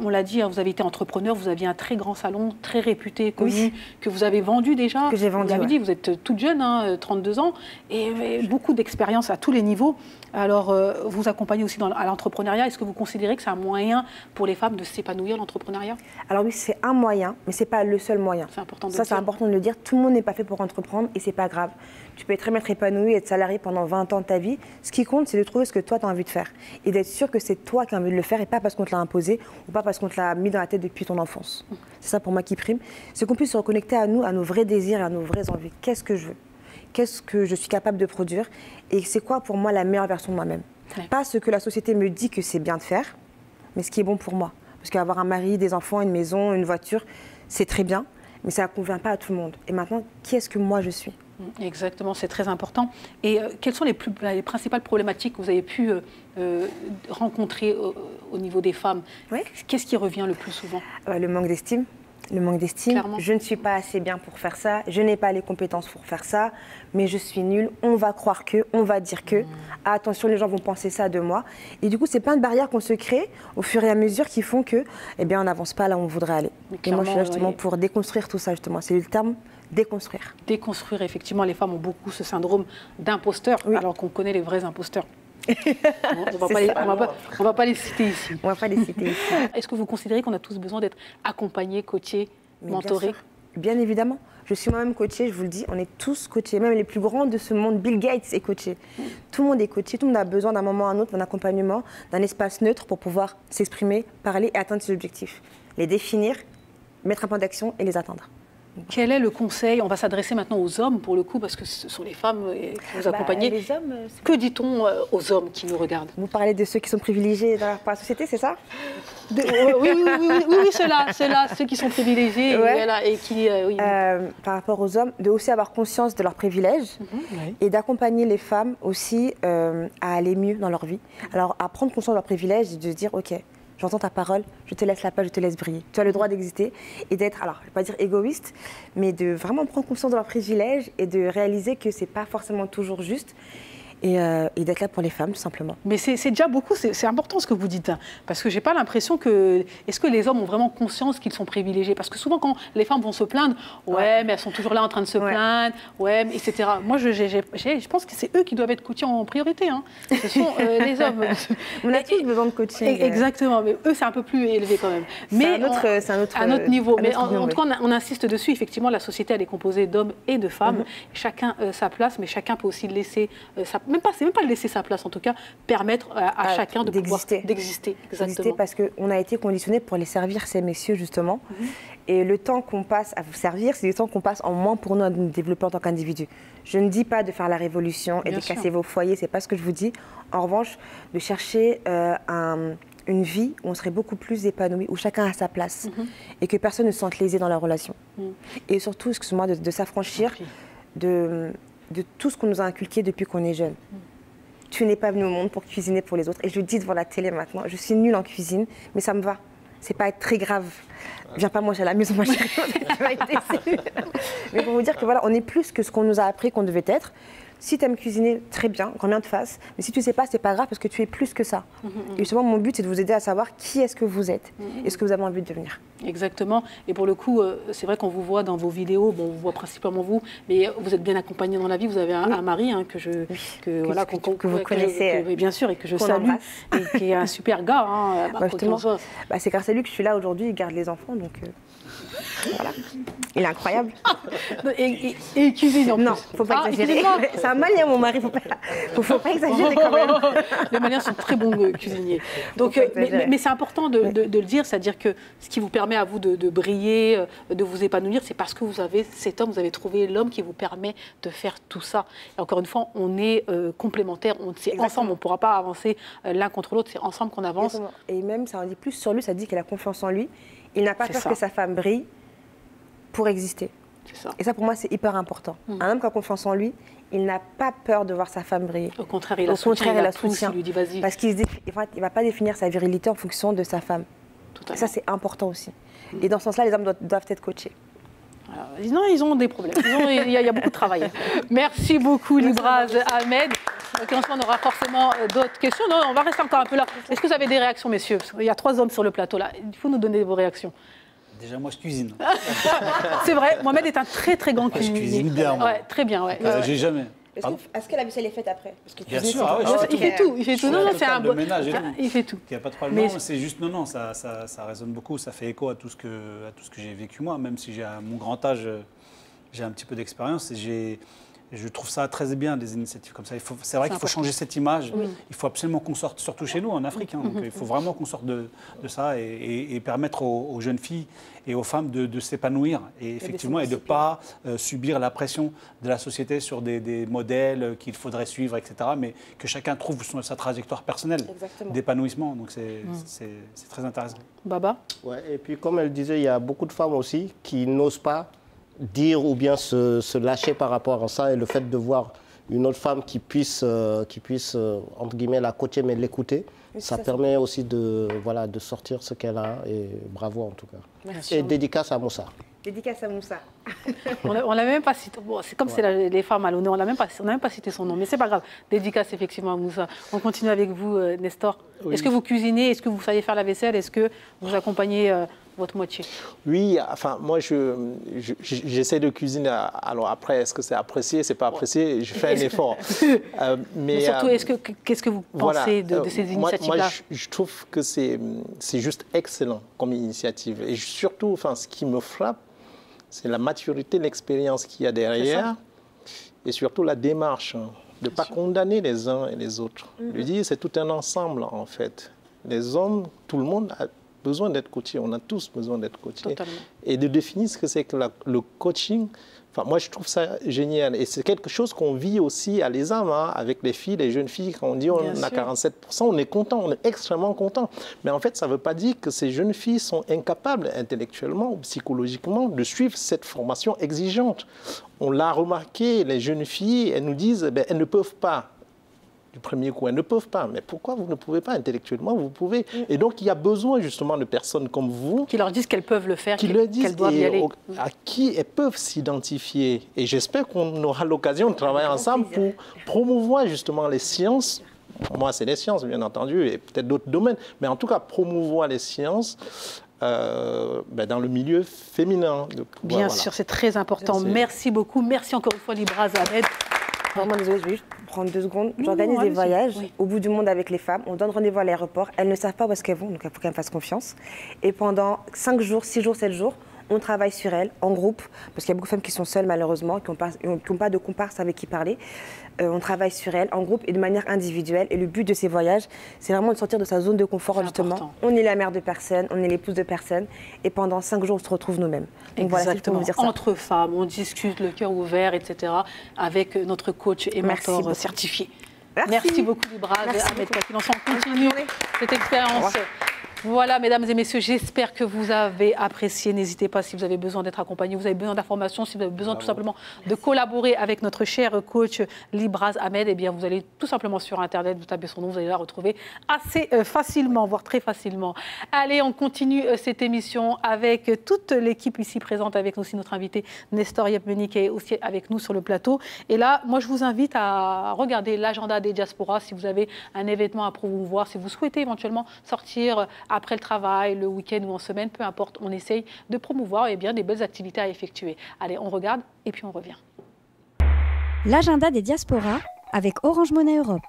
on l'a dit, hein, vous avez été entrepreneur, vous aviez un très grand salon, très réputé, connu, que vous avez vendu déjà. Que j'ai vendu, vous l'avez dit, vous êtes toute jeune, hein, 32 ans, et beaucoup d'expérience à tous les niveaux. Alors, vous accompagnez aussi à l'entrepreneuriat. Est-ce que vous considérez que c'est un moyen pour les femmes de s'épanouir, l'entrepreneuriat? Alors oui, c'est un moyen, mais ce n'est pas le seul moyen. C'est important de c'est important de le dire. Tout le monde n'est pas fait pour entreprendre et ce n'est pas grave. Tu peux très bien être épanoui, être salarié pendant 20 ans de ta vie. Ce qui compte, c'est de trouver ce que toi, tu as envie de faire. Et d'être sûr que c'est toi qui as envie de le faire et pas parce qu'on te l'a imposé ou pas parce qu'on te l'a mis dans la tête depuis ton enfance. C'est ça pour moi qui prime. C'est qu'on puisse se reconnecter à nous, à nos vrais désirs et à nos vraies envies. Qu'est-ce que je veux? Qu'est-ce que je suis capable de produire? Et c'est quoi pour moi la meilleure version de moi-même? Pas ce que la société me dit que c'est bien de faire, mais ce qui est bon pour moi. Parce qu'avoir un mari, des enfants, une maison, une voiture, c'est très bien, mais ça ne convient pas à tout le monde. Et maintenant, qui est-ce que moi je suis? Exactement, c'est très important. Et quelles sont les principales problématiques que vous avez pu rencontrer au niveau des femmes? Qu'est-ce qui revient le plus souvent? Le manque d'estime. Le manque d'estime, je ne suis pas assez bien pour faire ça, je n'ai pas les compétences pour faire ça, mais je suis nulle, on va croire que, on va dire que, attention, les gens vont penser ça de moi. Et du coup, c'est plein de barrières qu'on se crée au fur et à mesure qui font que, on n'avance pas là où on voudrait aller. Et moi, je suis là justement pour déconstruire tout ça, justement. C'est le terme déconstruire. Déconstruire, effectivement, les femmes ont beaucoup ce syndrome d'imposteur, alors qu'on connaît les vrais imposteurs. On ne va pas les citer ici. On va pas les citer ici. Est-ce que vous considérez qu'on a tous besoin d'être accompagnés, coachés, mentorés? Bien évidemment. Je suis moi-même coachée, je vous le dis, on est tous coachés. Même les plus grands de ce monde, Bill Gates est coaché. Tout le monde est coaché, tout le monde a besoin d'un moment à un autre, d'un accompagnement, d'un espace neutre pour pouvoir s'exprimer, parler et atteindre ses objectifs. Les définir, mettre un plan d'action et les atteindre. Quel est le conseil? On va s'adresser maintenant aux hommes, pour le coup, parce que ce sont les femmes qui vous accompagnent. Les hommes, que dit-on aux hommes qui nous regardent? Vous parlez de ceux qui sont privilégiés par la société, c'est ça? Oui, ceux-là, ceux qui sont privilégiés. Ouais. Voilà, et qui, par rapport aux hommes, de aussi avoir conscience de leurs privilèges et d'accompagner les femmes aussi à aller mieux dans leur vie. Alors, à prendre conscience de leurs privilèges et de se dire, OK, j'entends ta parole, je te laisse la place, je te laisse briller. Tu as le droit d'exister et d'être, alors je ne vais pas dire égoïste, mais de vraiment prendre conscience de leurs privilèges et de réaliser que ce n'est pas forcément toujours juste. Et d'être là pour les femmes, tout simplement. Mais c'est déjà beaucoup, c'est important ce que vous dites, hein, parce que je n'ai pas l'impression que... Est-ce que les hommes ont vraiment conscience qu'ils sont privilégiés? Parce que souvent, quand les femmes vont se plaindre, mais elles sont toujours là en train de se plaindre, etc. Moi, je pense que c'est eux qui doivent être coachés en priorité. Hein. Ce sont les hommes. On a tous besoin de coaching. Exactement, mais eux, c'est un peu plus élevé quand même. Mais c'est un autre niveau. Mais en tout cas, on insiste dessus. Effectivement, la société, elle est composée d'hommes et de femmes. Chacun sa place, mais chacun peut aussi laisser c'est même pas laisser sa place, en tout cas, permettre à chacun d'exister. Exactement. Parce qu'on a été conditionnés pour les servir, ces messieurs, justement. Et le temps qu'on passe à vous servir, c'est le temps qu'on passe en moins pour nous à nous développer en tant qu'individu. Je ne dis pas de faire la révolution et de casser vos foyers, c'est pas ce que je vous dis. En revanche, de chercher une vie où on serait beaucoup plus épanoui, où chacun a sa place et que personne ne se sente lésé dans la relation. Et surtout, excuse-moi, de s'affranchir de tout ce qu'on nous a inculqué depuis qu'on est jeune. Tu n'es pas venu au monde pour cuisiner pour les autres. Et je le dis devant la télé maintenant, je suis nulle en cuisine, mais ça me va. C'est pas très grave. Viens pas manger à la maison, ma chérie, tu vas être déçue. Mais pour vous dire que voilà, on est plus que ce qu'on nous a appris qu'on devait être. Si tu aimes cuisiner, très bien, grand bien te fasse. Mais si tu ne sais pas, c'est pas grave parce que tu es plus que ça. Et justement, mon but, c'est de vous aider à savoir qui est-ce que vous êtes et ce que vous avez envie de devenir. Exactement. Et pour le coup, c'est vrai qu'on vous voit dans vos vidéos, on voit principalement vous, mais vous êtes bien accompagné dans la vie. Vous avez un mari que vous connaissez. Bien sûr, et que je salue, et qui est un super gars. C'est grâce à lui que je suis là aujourd'hui, il garde les enfants. Donc, voilà. Il est incroyable. Et il cuisine en plus. Non, faut pas exagérer. C'est un Malien, mon mari. Faut pas exagérer quand même. Les Maliens sont très bons cuisiniers. Donc, mais c'est important de le dire, c'est-à-dire que ce qui vous permet à vous de briller, de vous épanouir, c'est parce que vous avez cet homme, vous avez trouvé l'homme qui vous permet de faire tout ça. Et encore une fois, on est complémentaires, c'est ensemble, on ne pourra pas avancer l'un contre l'autre, c'est ensemble qu'on avance. Exactement. Et même, ça en dit plus sur lui, ça dit qu'il a confiance en lui. Il n'a pas peur que sa femme brille pour exister. Ça. Et ça, pour moi, c'est hyper important. Un homme qui a confiance en lui, il n'a pas peur de voir sa femme briller. Au contraire, il la soutient. Il lui dit vas-y. Parce qu'il ne va pas définir sa virilité en fonction de sa femme. Et ça, c'est important aussi. Et dans ce sens-là, les hommes doivent être coachés. Alors, non, ils ont des problèmes. Il y a beaucoup de travail. Merci beaucoup, Libraz Ahmed. On aura forcément d'autres questions. Non, on va rester encore un peu là. Est-ce que vous avez des réactions, messieurs? Il y a 3 hommes sur le plateau là. Il faut nous donner vos réactions. Déjà, moi, je cuisine. C'est vrai, Mohamed est un très très grand cuisinier. Je cuisine bien, moi. Ouais, très bien, ouais. J'ai jamais. Est-ce que la vaisselle est faite après? Bien sûr, il fait tout. Il fait tout. Non, c'est un bon ménage et tout. Il fait tout. Il n'y a pas de problème. Non, c'est juste, non, ça résonne beaucoup. Ça fait écho à tout ce que j'ai vécu moi, même si j'ai à mon grand âge, j'ai un petit peu d'expérience et je trouve ça très bien, des initiatives comme ça. C'est vrai qu'il faut changer cette image. Il faut absolument qu'on sorte, surtout chez nous, en Afrique. Donc, il faut vraiment qu'on sorte de ça et permettre aux jeunes filles et aux femmes de s'épanouir et effectivement et de ne pas subir la pression de la société sur des modèles qu'il faudrait suivre, etc. Mais que chacun trouve sa trajectoire personnelle d'épanouissement. Donc, c'est très intéressant. Baba? Ouais, et puis, comme elle disait, il y a beaucoup de femmes aussi qui n'osent pas dire ou bien se lâcher par rapport à ça, et le fait de voir une autre femme qui puisse entre guillemets, la coacher mais l'écouter, ça permet aussi de sortir ce qu'elle a, et bravo en tout cas. Merci. Et dédicace à Moussa. Dédicace à Moussa. On l'avait même pas cité. Bon, c'est comme c'est les femmes à l'honneur, on n'a même pas cité son nom, mais c'est pas grave. Dédicace effectivement à Moussa. On continue avec vous, Nestor. Oui. Est-ce que vous cuisinez? Est-ce que vous savez faire la vaisselle? Est-ce que vous accompagnez votre moitié? Oui, enfin, moi, j'essaie de cuisiner. Alors après, est-ce que c'est apprécié? C'est pas apprécié? Je fais un effort. Mais surtout, qu'est-ce que vous pensez de ces initiatives-là? Moi, je trouve que c'est juste excellent comme initiative. Et surtout, enfin, ce qui me frappe, c'est la maturité, l'expérience qu'il y a derrière, et surtout la démarche, de ne pas condamner les uns et les autres. Je dis, c'est tout un ensemble, en fait. Les hommes, tout le monde besoin d'être coachés, on a tous besoin d'être coachés. Totalement. Et de définir ce que c'est que le coaching, enfin, moi je trouve ça génial. Et c'est quelque chose qu'on vit aussi à l'ESAM, hein, avec les filles, les jeunes filles, quand on dit on a 47%, on est content, on est extrêmement content. Mais en fait, ça ne veut pas dire que ces jeunes filles sont incapables intellectuellement ou psychologiquement de suivre cette formation exigeante. On l'a remarqué, les jeunes filles, elles nous disent elles ne peuvent pas. Du premier coup, elles ne peuvent pas. Mais pourquoi vous ne pouvez pas intellectuellement? Vous pouvez. Et donc, il y a besoin justement de personnes comme vous. Qui leur disent qu'elles peuvent le faire, qu'elles doivent y aller. À qui elles peuvent s'identifier. Et j'espère qu'on aura l'occasion de travailler ensemble pour promouvoir justement les sciences. Moi, c'est les sciences, bien entendu, et peut-être d'autres domaines. Mais en tout cas, promouvoir les sciences dans le milieu féminin. Bien sûr, c'est très important. Merci beaucoup. Merci encore une fois, Libraz Ahmed. Vraiment désolée, je vais juste prendre 2 secondes. J'organise des voyages au bout du monde avec les femmes. On donne rendez-vous à l'aéroport. Elles ne savent pas où est-ce qu'elles vont, donc il faut qu'elles me fassent confiance. Et pendant 5 jours, 6 jours, 7 jours, on travaille sur elles, en groupe, parce qu'il y a beaucoup de femmes qui sont seules malheureusement, qui n'ont pas de comparse avec qui parler. On travaille sur elles, en groupe et de manière individuelle. Et le but de ces voyages, c'est vraiment de sortir de sa zone de confort, justement. Important. On est la mère de personne, on est l'épouse de personne. Et pendant 5 jours, on se retrouve nous-mêmes. Donc voilà, c'est pour vous dire ça. Entre femmes, on discute le cœur ouvert, etc. avec notre coach et mentor certifié. Merci beaucoup, Libraz Ahmed Kafil. On continue cette expérience. Voilà, mesdames et messieurs, j'espère que vous avez apprécié. N'hésitez pas si vous avez besoin d'être accompagné, vous avez besoin d'informations, si vous avez besoin tout simplement de collaborer avec notre cher coach Libraz Ahmed, eh bien vous allez tout simplement sur Internet, vous tapez son nom, vous allez la retrouver assez facilement, voire très facilement. Allez, on continue cette émission avec toute l'équipe ici présente, avec aussi notre invité Nestor Yepmeni qui est aussi avec nous sur le plateau. Et là, moi je vous invite à regarder l'agenda des diasporas si vous avez un événement à promouvoir, si vous souhaitez éventuellement sortir après le travail, le week-end ou en semaine, peu importe, on essaye de promouvoir des belles activités à effectuer. Allez, on regarde et puis on revient. L'agenda des diasporas avec Orange Money Europe.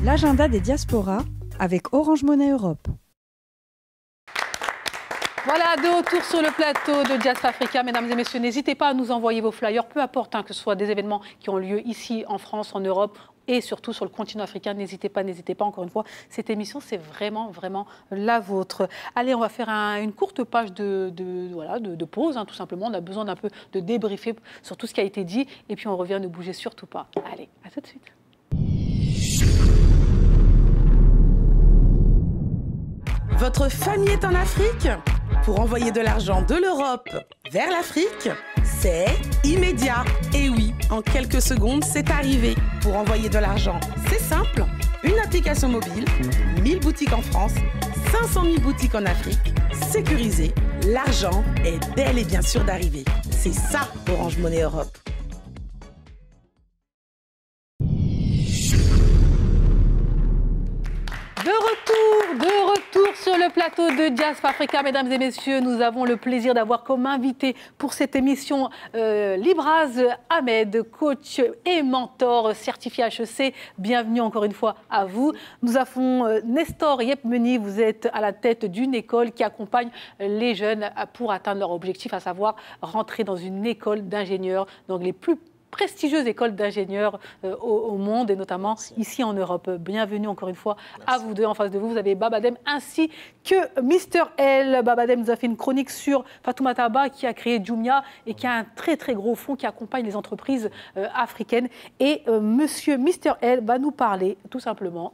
L'agenda des diasporas avec Orange Money Europe. Voilà, de retour sur le plateau de Diaspora Africa. Mesdames et messieurs, n'hésitez pas à nous envoyer vos flyers, peu importe que ce soit des événements qui ont lieu ici en France, en Europe et surtout sur le continent africain. N'hésitez pas, encore une fois. Cette émission, c'est vraiment, vraiment la vôtre. Allez, on va faire une courte page de pause, tout simplement. On a besoin d'un peu de débriefer sur tout ce qui a été dit et puis on revient, ne bougez surtout pas. Allez, à tout de suite. Votre famille est en Afrique? Pour envoyer de l'argent de l'Europe vers l'Afrique, c'est immédiat. Et oui, en quelques secondes, c'est arrivé. Pour envoyer de l'argent, c'est simple. Une application mobile, 1000 boutiques en France, 500 000 boutiques en Afrique, sécurisé. L'argent est bel et bien sûr d'arriver. C'est ça, Orange Money Europe. De retour sur le plateau de Diaspora Africa. Mesdames et messieurs, nous avons le plaisir d'avoir comme invité pour cette émission Libraz Ahmed, coach et mentor certifié HEC. Bienvenue encore une fois à vous. Nous avons Nestor Yepmeni, vous êtes à la tête d'une école qui accompagne les jeunes pour atteindre leur objectif, à savoir rentrer dans une école d'ingénieurs, donc les plus prestigieuse école d'ingénieurs au monde et notamment ici en Europe. Bienvenue encore une fois à vous deux. En face de vous, vous avez Babadem ainsi que Mister L. Babadem nous a fait une chronique sur Fatoumata Ba qui a créé Jumia et qui a un très très gros fonds qui accompagne les entreprises africaines. Et monsieur Mister L va nous parler tout simplement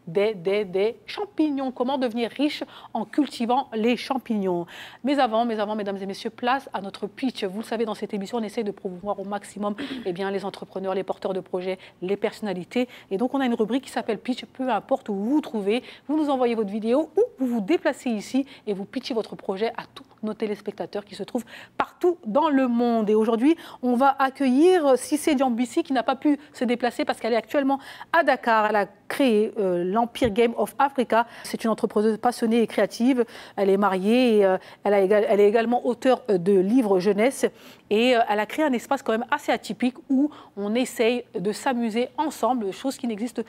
des champignons. Comment devenir riche en cultivant les champignons. Mais avant, mesdames et messieurs, place à notre pitch. Vous le savez, dans cette émission, on essaie de promouvoir au maximum les entrepreneurs, les porteurs de projets, les personnalités. Et donc, on a une rubrique qui s'appelle Pitch. Peu importe où vous vous trouvez, vous nous envoyez votre vidéo ou vous vous déplacez ici et vous pitchez votre projet à tous nos téléspectateurs qui se trouvent partout dans le monde. Et aujourd'hui, on va accueillir Cissé Diambissi qui n'a pas pu se déplacer parce qu'elle est actuellement à Dakar. Elle a créé l'Empire Game of Africa. C'est une entrepreneuse passionnée et créative. Elle est mariée et elle est également auteure de livres jeunesse. Et elle a créé un espace quand même assez atypique où on essaye de s'amuser ensemble, chose qui existe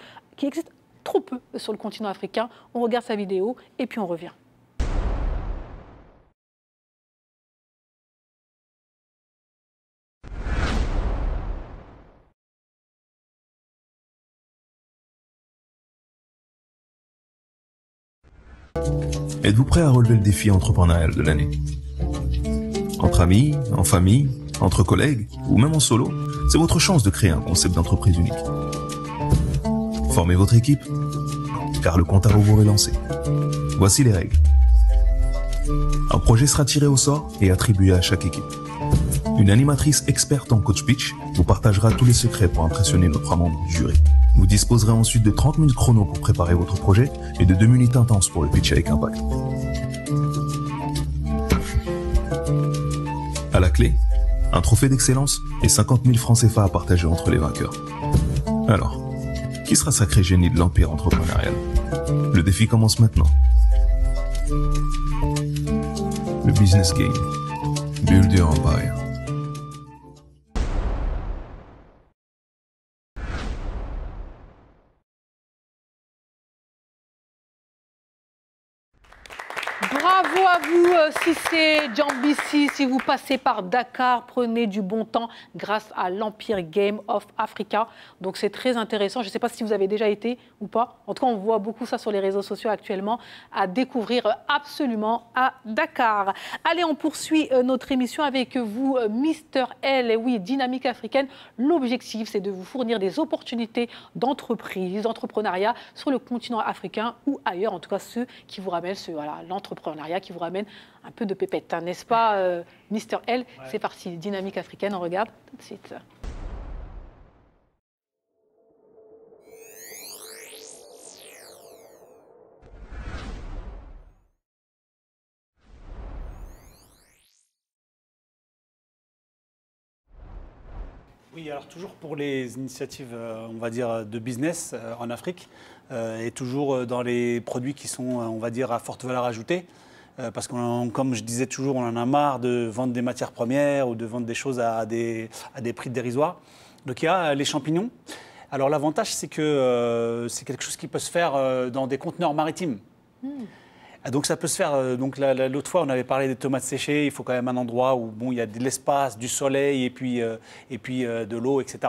trop peu sur le continent africain. On regarde sa vidéo et puis on revient. Êtes-vous prêt à relever le défi entrepreneurial de l'année? Entre amis, en famille, entre collègues ou même en solo, c'est votre chance de créer un concept d'entreprise unique. Formez votre équipe, car le compte à rebours est lancé. Voici les règles. Un projet sera tiré au sort et attribué à chaque équipe. Une animatrice experte en coach pitch vous partagera tous les secrets pour impressionner nos 3 membres du jury. Vous disposerez ensuite de 30 minutes chrono pour préparer votre projet et de 2 minutes intenses pour le pitch avec impact. À la clé, un trophée d'excellence et 50 000 francs CFA à partager entre les vainqueurs. Alors, qui sera sacré génie de l'empire entrepreneurial? Le défi commence maintenant. Le business game. Build your empire. Bravo à vous, Cissé Diambissi. Si vous passez par Dakar, prenez du bon temps grâce à l'Empire Game of Africa. Donc c'est très intéressant. Je ne sais pas si vous avez déjà été ou pas. En tout cas, on voit beaucoup ça sur les réseaux sociaux actuellement, à découvrir absolument à Dakar. Allez, on poursuit notre émission avec vous, Mister L. Et oui, Dynamique Africaine. L'objectif, c'est de vous fournir des opportunités d'entreprise, d'entrepreneuriat sur le continent africain ou ailleurs. En tout cas, ceux qui vous ramènent l'entrepreneuriat qui vous ramène un peu de pépette, hein, n'est-ce pas, Mister L? Ouais. C'est parti, Dynamique Africaine, on regarde tout de suite. Oui, alors toujours pour les initiatives, on va dire, de business en Afrique, et toujours dans les produits qui sont, on va dire, à forte valeur ajoutée. Parce que, comme je disais toujours, on en a marre de vendre des matières premières ou de vendre des choses à des prix dérisoires. Donc il y a les champignons. Alors l'avantage, c'est que c'est quelque chose qui peut se faire dans des conteneurs maritimes. Donc ça peut se faire, donc l'autre fois on avait parlé des tomates séchées, il faut quand même un endroit où il y a de l'espace, du soleil et puis de l'eau, etc.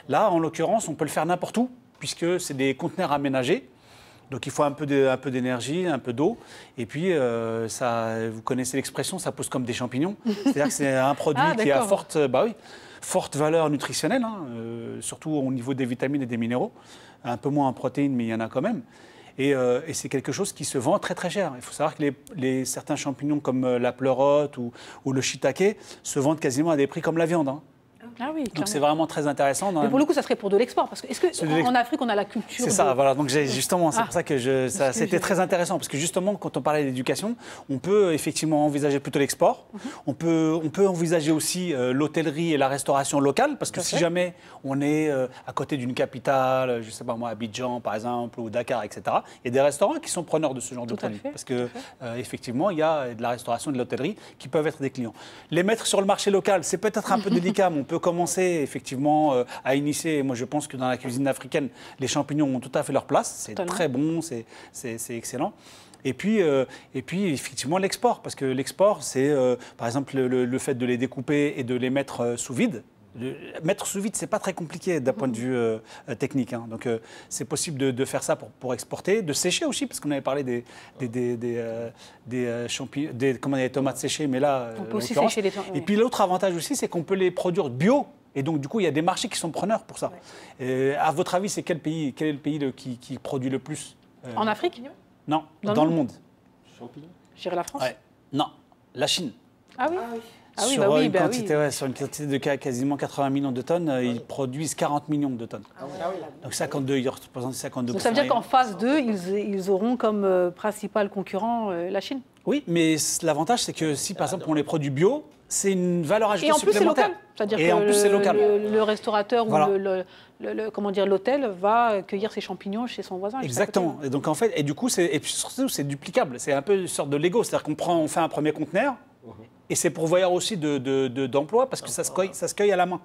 Là, en l'occurrence, on peut le faire n'importe où, puisque c'est des conteneurs aménagés. Donc il faut un peu d'énergie, un peu d'eau. Et puis, vous connaissez l'expression, ça pousse comme des champignons. C'est-à-dire que c'est un produit qui a forte valeur nutritionnelle, hein, surtout au niveau des vitamines et des minéraux. Un peu moins en protéines, mais il y en a quand même. Et c'est quelque chose qui se vend très très cher. Il faut savoir que certains champignons comme la pleurote ou le shiitake se vendent quasiment à des prix comme la viande. Hein. Ah oui, donc c'est vraiment très intéressant. Mais pour le coup, ça serait pour de l'export. Parce que est-ce qu'en Afrique, on a la culture? C'est ça, voilà. Donc justement, c'est pour ça que c'était très intéressant. Parce que justement, quand on parlait d'éducation, on peut effectivement envisager plutôt l'export. On peut envisager aussi l'hôtellerie et la restauration locale. Parce que si jamais on est à côté d'une capitale, je ne sais pas moi, Abidjan par exemple, ou Dakar, etc., il y a des restaurants qui sont preneurs de ce genre de produits. Parce que effectivement, il y a de la restauration et de l'hôtellerie qui peuvent être des clients. Les mettre sur le marché local, c'est peut-être un peu délicat, mais on peut commencer effectivement à initier. Moi, je pense que dans la cuisine africaine, les champignons ont tout à fait leur place. C'est très bon, c'est excellent. Et puis effectivement, l'export. Parce que l'export, c'est par exemple le fait de les découper et de les mettre sous vide. mettre sous vide, c'est pas très compliqué d'un point de vue technique. Hein. Donc c'est possible de faire ça pour exporter, de sécher aussi, parce qu'on avait parlé des champignons, des tomates séchées, mais là, on peut aussi sécher les tomates. Et puis l'autre avantage aussi, c'est qu'on peut les produire bio. Et donc, du coup, il y a des marchés qui sont preneurs pour ça. Ouais. À votre avis, c'est quel est le pays qui produit le plus En Afrique? Non, dans le monde. Champignons. Je dirais la France? Non, la Chine. Ah oui. Sur une quantité de quasiment 80 millions de tonnes, ils produisent 40 millions de tonnes. Donc 52, ils représentent 52%. Donc ça veut dire qu'en phase 2, ils auront comme principal concurrent la Chine? Oui, mais l'avantage, c'est que si, par exemple, on les produits bio, c'est une valeur ajoutée supplémentaire. Et en plus, c'est local. Le restaurateur ou l'hôtel va cueillir ses champignons chez son voisin. Exactement. Et donc, en fait, et du coup, et puis surtout, c'est duplicable. C'est un peu une sorte de Lego. C'est-à-dire on fait un premier conteneur, et c'est pourvoyeur aussi d'emploi, parce que ça se cueille à la main.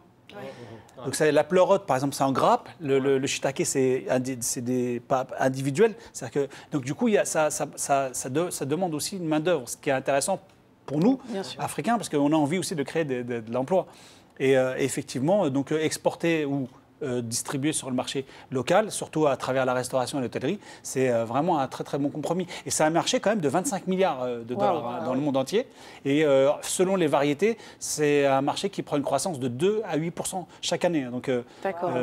Donc la pleurote, par exemple, c'est en grappe. Le shiitake, c'est pas individuel. Que, donc du coup, ça demande aussi une main-d'œuvre, ce qui est intéressant pour nous, Africains, parce qu'on a envie aussi de créer de l'emploi. Et effectivement, donc exporter ou distribuer sur le marché local, surtout à travers la restauration et l'hôtellerie, c'est vraiment un très très bon compromis. Et c'est un marché quand même de 25 milliards de dollars dans le monde entier. Et selon les variétés, c'est un marché qui prend une croissance de 2 à 8% chaque année. Donc,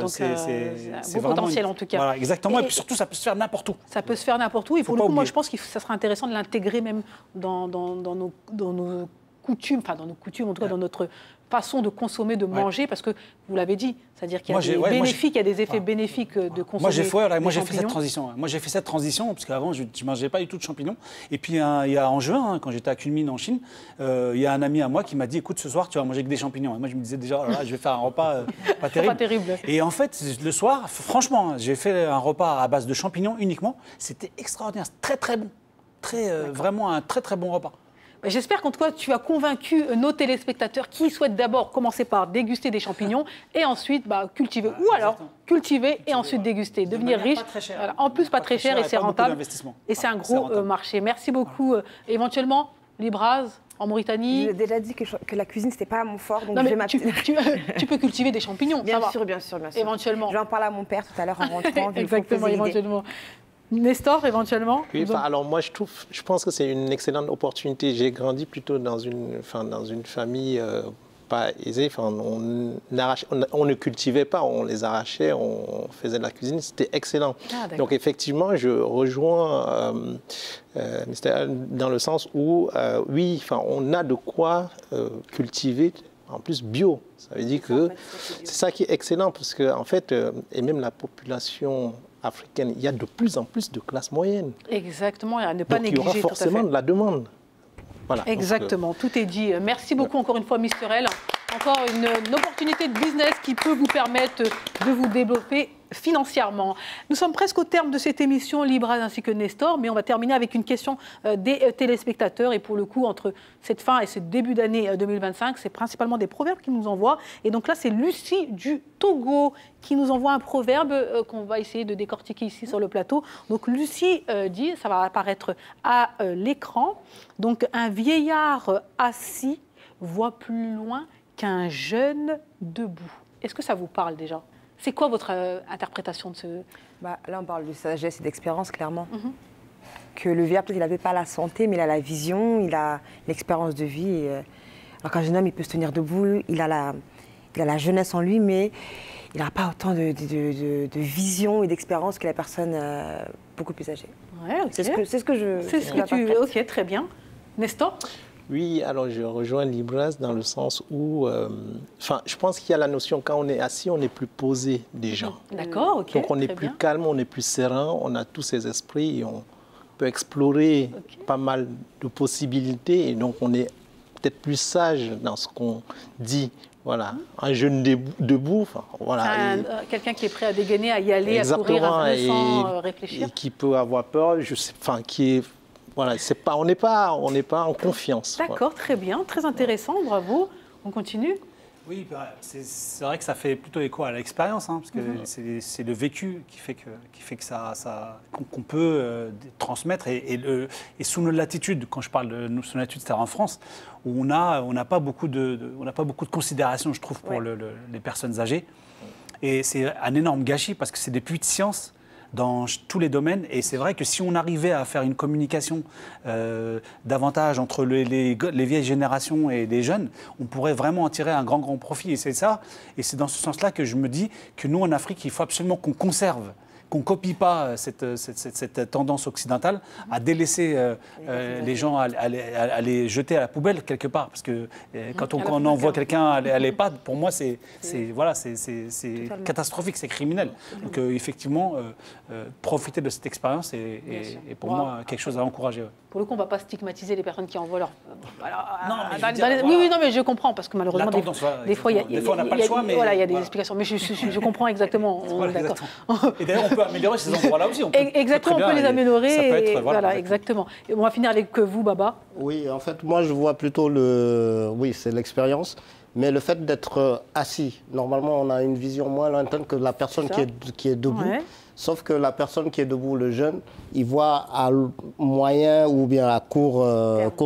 c'est un beau potentiel en tout cas. Voilà, exactement. Et puis surtout, ça peut se faire n'importe où. Ça peut se faire n'importe où. Et pour le coup, moi, je pense que ça serait intéressant de l'intégrer même dans nos coutumes, enfin dans nos coutumes, en tout cas dans notre façon de consommer, de manger, parce que vous l'avez dit, c'est-à-dire qu'il y a des bénéfiques, il y a des effets bénéfiques de consommer. Moi, j'ai fait cette transition. Moi, j'ai fait cette transition parce qu'avant, je ne mangeais pas du tout de champignons. Et puis, il y a en juin, quand j'étais à Kunming en Chine, il y a un ami à moi qui m'a dit, écoute, ce soir, tu vas manger que des champignons. Et moi, je me disais déjà, oh là, je vais faire un repas pas terrible. Pas terrible. Et en fait, le soir, franchement, j'ai fait un repas à base de champignons uniquement. C'était extraordinaire, très très bon, vraiment un très très bon repas. J'espère qu'en tout cas, tu as convaincu nos téléspectateurs qui souhaitent d'abord commencer par déguster des champignons et ensuite cultiver. Ou alors cultiver et ensuite déguster, devenir riche. Voilà. En plus, pas très cher et c'est rentable. Et c'est un gros marché. Merci beaucoup. Éventuellement, Libraz en Mauritanie. J'ai déjà dit que la cuisine, c'était pas mon fort. Donc non, mais tu peux cultiver des champignons. Bien sûr. Éventuellement. J'en parle à mon père tout à l'heure en rentrant. Exactement, éventuellement. Nestor, éventuellement. Oui, alors moi, je pense que c'est une excellente opportunité. J'ai grandi plutôt dans une famille pas aisée. On ne cultivait pas, on les arrachait, on faisait de la cuisine. C'était excellent. Donc effectivement, je rejoins dans le sens où, oui, on a de quoi cultiver. En plus, bio. Ça veut dire que c'est ça qui est excellent parce que, en fait, et même la population africaine, il y a de plus en plus de classes moyennes. Exactement, à ne pas négliger. Il y aura forcément de la demande. Voilà. Exactement, tout est dit. Merci beaucoup encore une fois, Mister L. Encore une opportunité de business qui peut vous permettre de vous développer financièrement. Nous sommes presque au terme de cette émission, Libraz ainsi que Nestor, mais on va terminer avec une question des téléspectateurs. Et pour le coup, entre cette fin et ce début d'année 2025, c'est principalement des proverbes qui nous envoient. Et donc là, c'est Lucie du Togo qui nous envoie un proverbe qu'on va essayer de décortiquer ici sur le plateau. Donc Lucie dit, ça va apparaître à l'écran, donc un vieillard assis voit plus loin qu'un jeune debout. Est-ce que ça vous parle déjà ? C'est quoi votre interprétation de ce... Là, on parle de sagesse et d'expérience, clairement. Que le vieillard, peut-être, il n'avait pas la santé, mais il a la vision, il a l'expérience de vie. Alors qu'un jeune homme, il peut se tenir debout, il a la jeunesse en lui, mais il n'a pas autant de vision et d'expérience que la personne beaucoup plus âgée. Ouais, okay. C'est ce que je... Ok, très bien. Nestor ? Oui, alors je rejoins Libraz dans le sens où, je pense qu'il y a la notion, quand on est assis, on est plus posé déjà. D'accord, ok. Donc on est plus calme, on est plus serein, on a tous ces esprits et on peut explorer pas mal de possibilités et donc on est peut-être plus sage dans ce qu'on dit. Voilà, un jeune debout, voilà. Quelqu'un qui est prêt à dégainer, à y aller, exactement, à courir sans réfléchir. Et qui peut avoir peur, qui est... Voilà, on n'est pas en confiance. D'accord, très bien, très intéressant, bravo. On continue ? Oui, c'est vrai que ça fait plutôt écho à l'expérience, parce que c'est le vécu qui fait que qu'on peut transmettre. Et sous notre latitude, quand je parle de sous notre latitude, c'est-à-dire en France, où on n'a pas beaucoup de considération, je trouve, pour les personnes âgées. Et c'est un énorme gâchis parce que c'est des puits de science dans tous les domaines. Et c'est vrai que si on arrivait à faire une communication davantage entre les vieilles générations et les jeunes, on pourrait vraiment en tirer un grand profit. Et c'est ça. Et c'est dans ce sens-là que je me dis que nous, en Afrique, il faut absolument qu'on conserve, qu'on ne copie pas cette tendance occidentale à délaisser les gens, à les jeter à la poubelle quelque part. Parce que quand on envoie quelqu'un à l'EHPAD, pour moi, c'est catastrophique, c'est criminel. Donc effectivement, profiter de cette expérience est pour moi quelque chose à encourager. Pour le coup, on ne va pas stigmatiser les personnes qui envoient leur... Oui, mais je comprends, parce que malheureusement, des fois, on n'a pas le choix, mais... Voilà, il y a des explications, mais je comprends exactement. Et d'ailleurs, on peut améliorer ces endroits-là aussi. Exactement, on peut les améliorer. Ça peut être, voilà, exactement. Et on va finir avec vous, Baba. Oui, en fait, moi, je vois plutôt Oui, c'est l'expérience. Mais le fait d'être assis, normalement, on a une vision moins lointaine que la personne qui est debout. Ouais. Sauf que la personne qui est debout, le jeune, il voit à moyen ou bien à court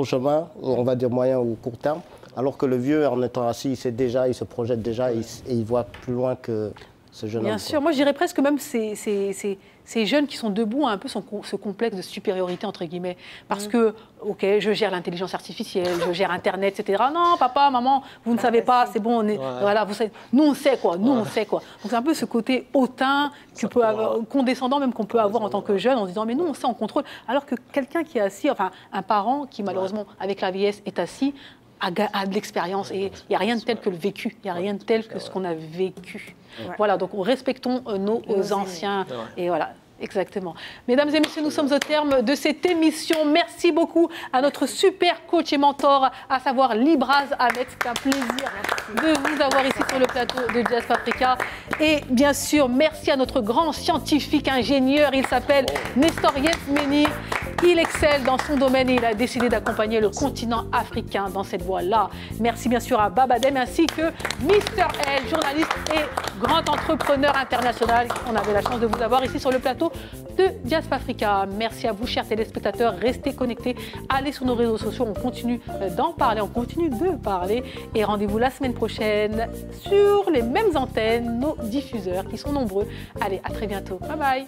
chemin, on va dire moyen ou court terme, alors que le vieux, en étant assis, il se projette déjà et il voit plus loin que ce jeune homme. Bien sûr, moi je dirais presque même ces jeunes qui sont debout ont un peu ce complexe de supériorité, entre guillemets. Parce que, ok, je gère l'intelligence artificielle, je gère Internet, etc. Non, papa, maman, vous ne savez pas, c'est bon, voilà, vous savez, nous on sait quoi, Donc c'est un peu ce côté hautain, condescendant même qu'on peut avoir en tant que jeune, en se disant, mais nous on sait, on contrôle. Alors que quelqu'un qui est assis, enfin un parent qui malheureusement, avec la vieillesse, est assis, a de l'expérience. Et il n'y a rien de tel que le vécu, il n'y a rien de tel que ce qu'on a vécu. Voilà, donc respectons nos anciens. Et voilà. Exactement. Mesdames et messieurs, nous sommes au terme de cette émission. Merci beaucoup à notre super coach et mentor, à savoir Libraz Ahmed. C'est un plaisir de vous avoir ici sur le plateau de Jazz Africa. Et bien sûr, merci à notre grand scientifique ingénieur. Il s'appelle Nestor Yesmeni. Il excelle dans son domaine et il a décidé d'accompagner le continent africain dans cette voie-là. Merci bien sûr à Babadem ainsi que Mr. L, journaliste et grand entrepreneur international. On avait la chance de vous avoir ici sur le plateau de Jazz Africa. Merci à vous, chers téléspectateurs. Restez connectés. Allez sur nos réseaux sociaux. On continue d'en parler. On continue de parler. Et rendez-vous la semaine prochaine sur les mêmes antennes, nos diffuseurs qui sont nombreux. Allez, à très bientôt. Bye bye.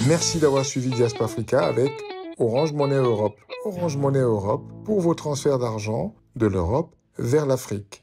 Merci d'avoir suivi Diaspora Africa avec Orange Money Europe. Orange Money Europe pour vos transferts d'argent de l'Europe vers l'Afrique.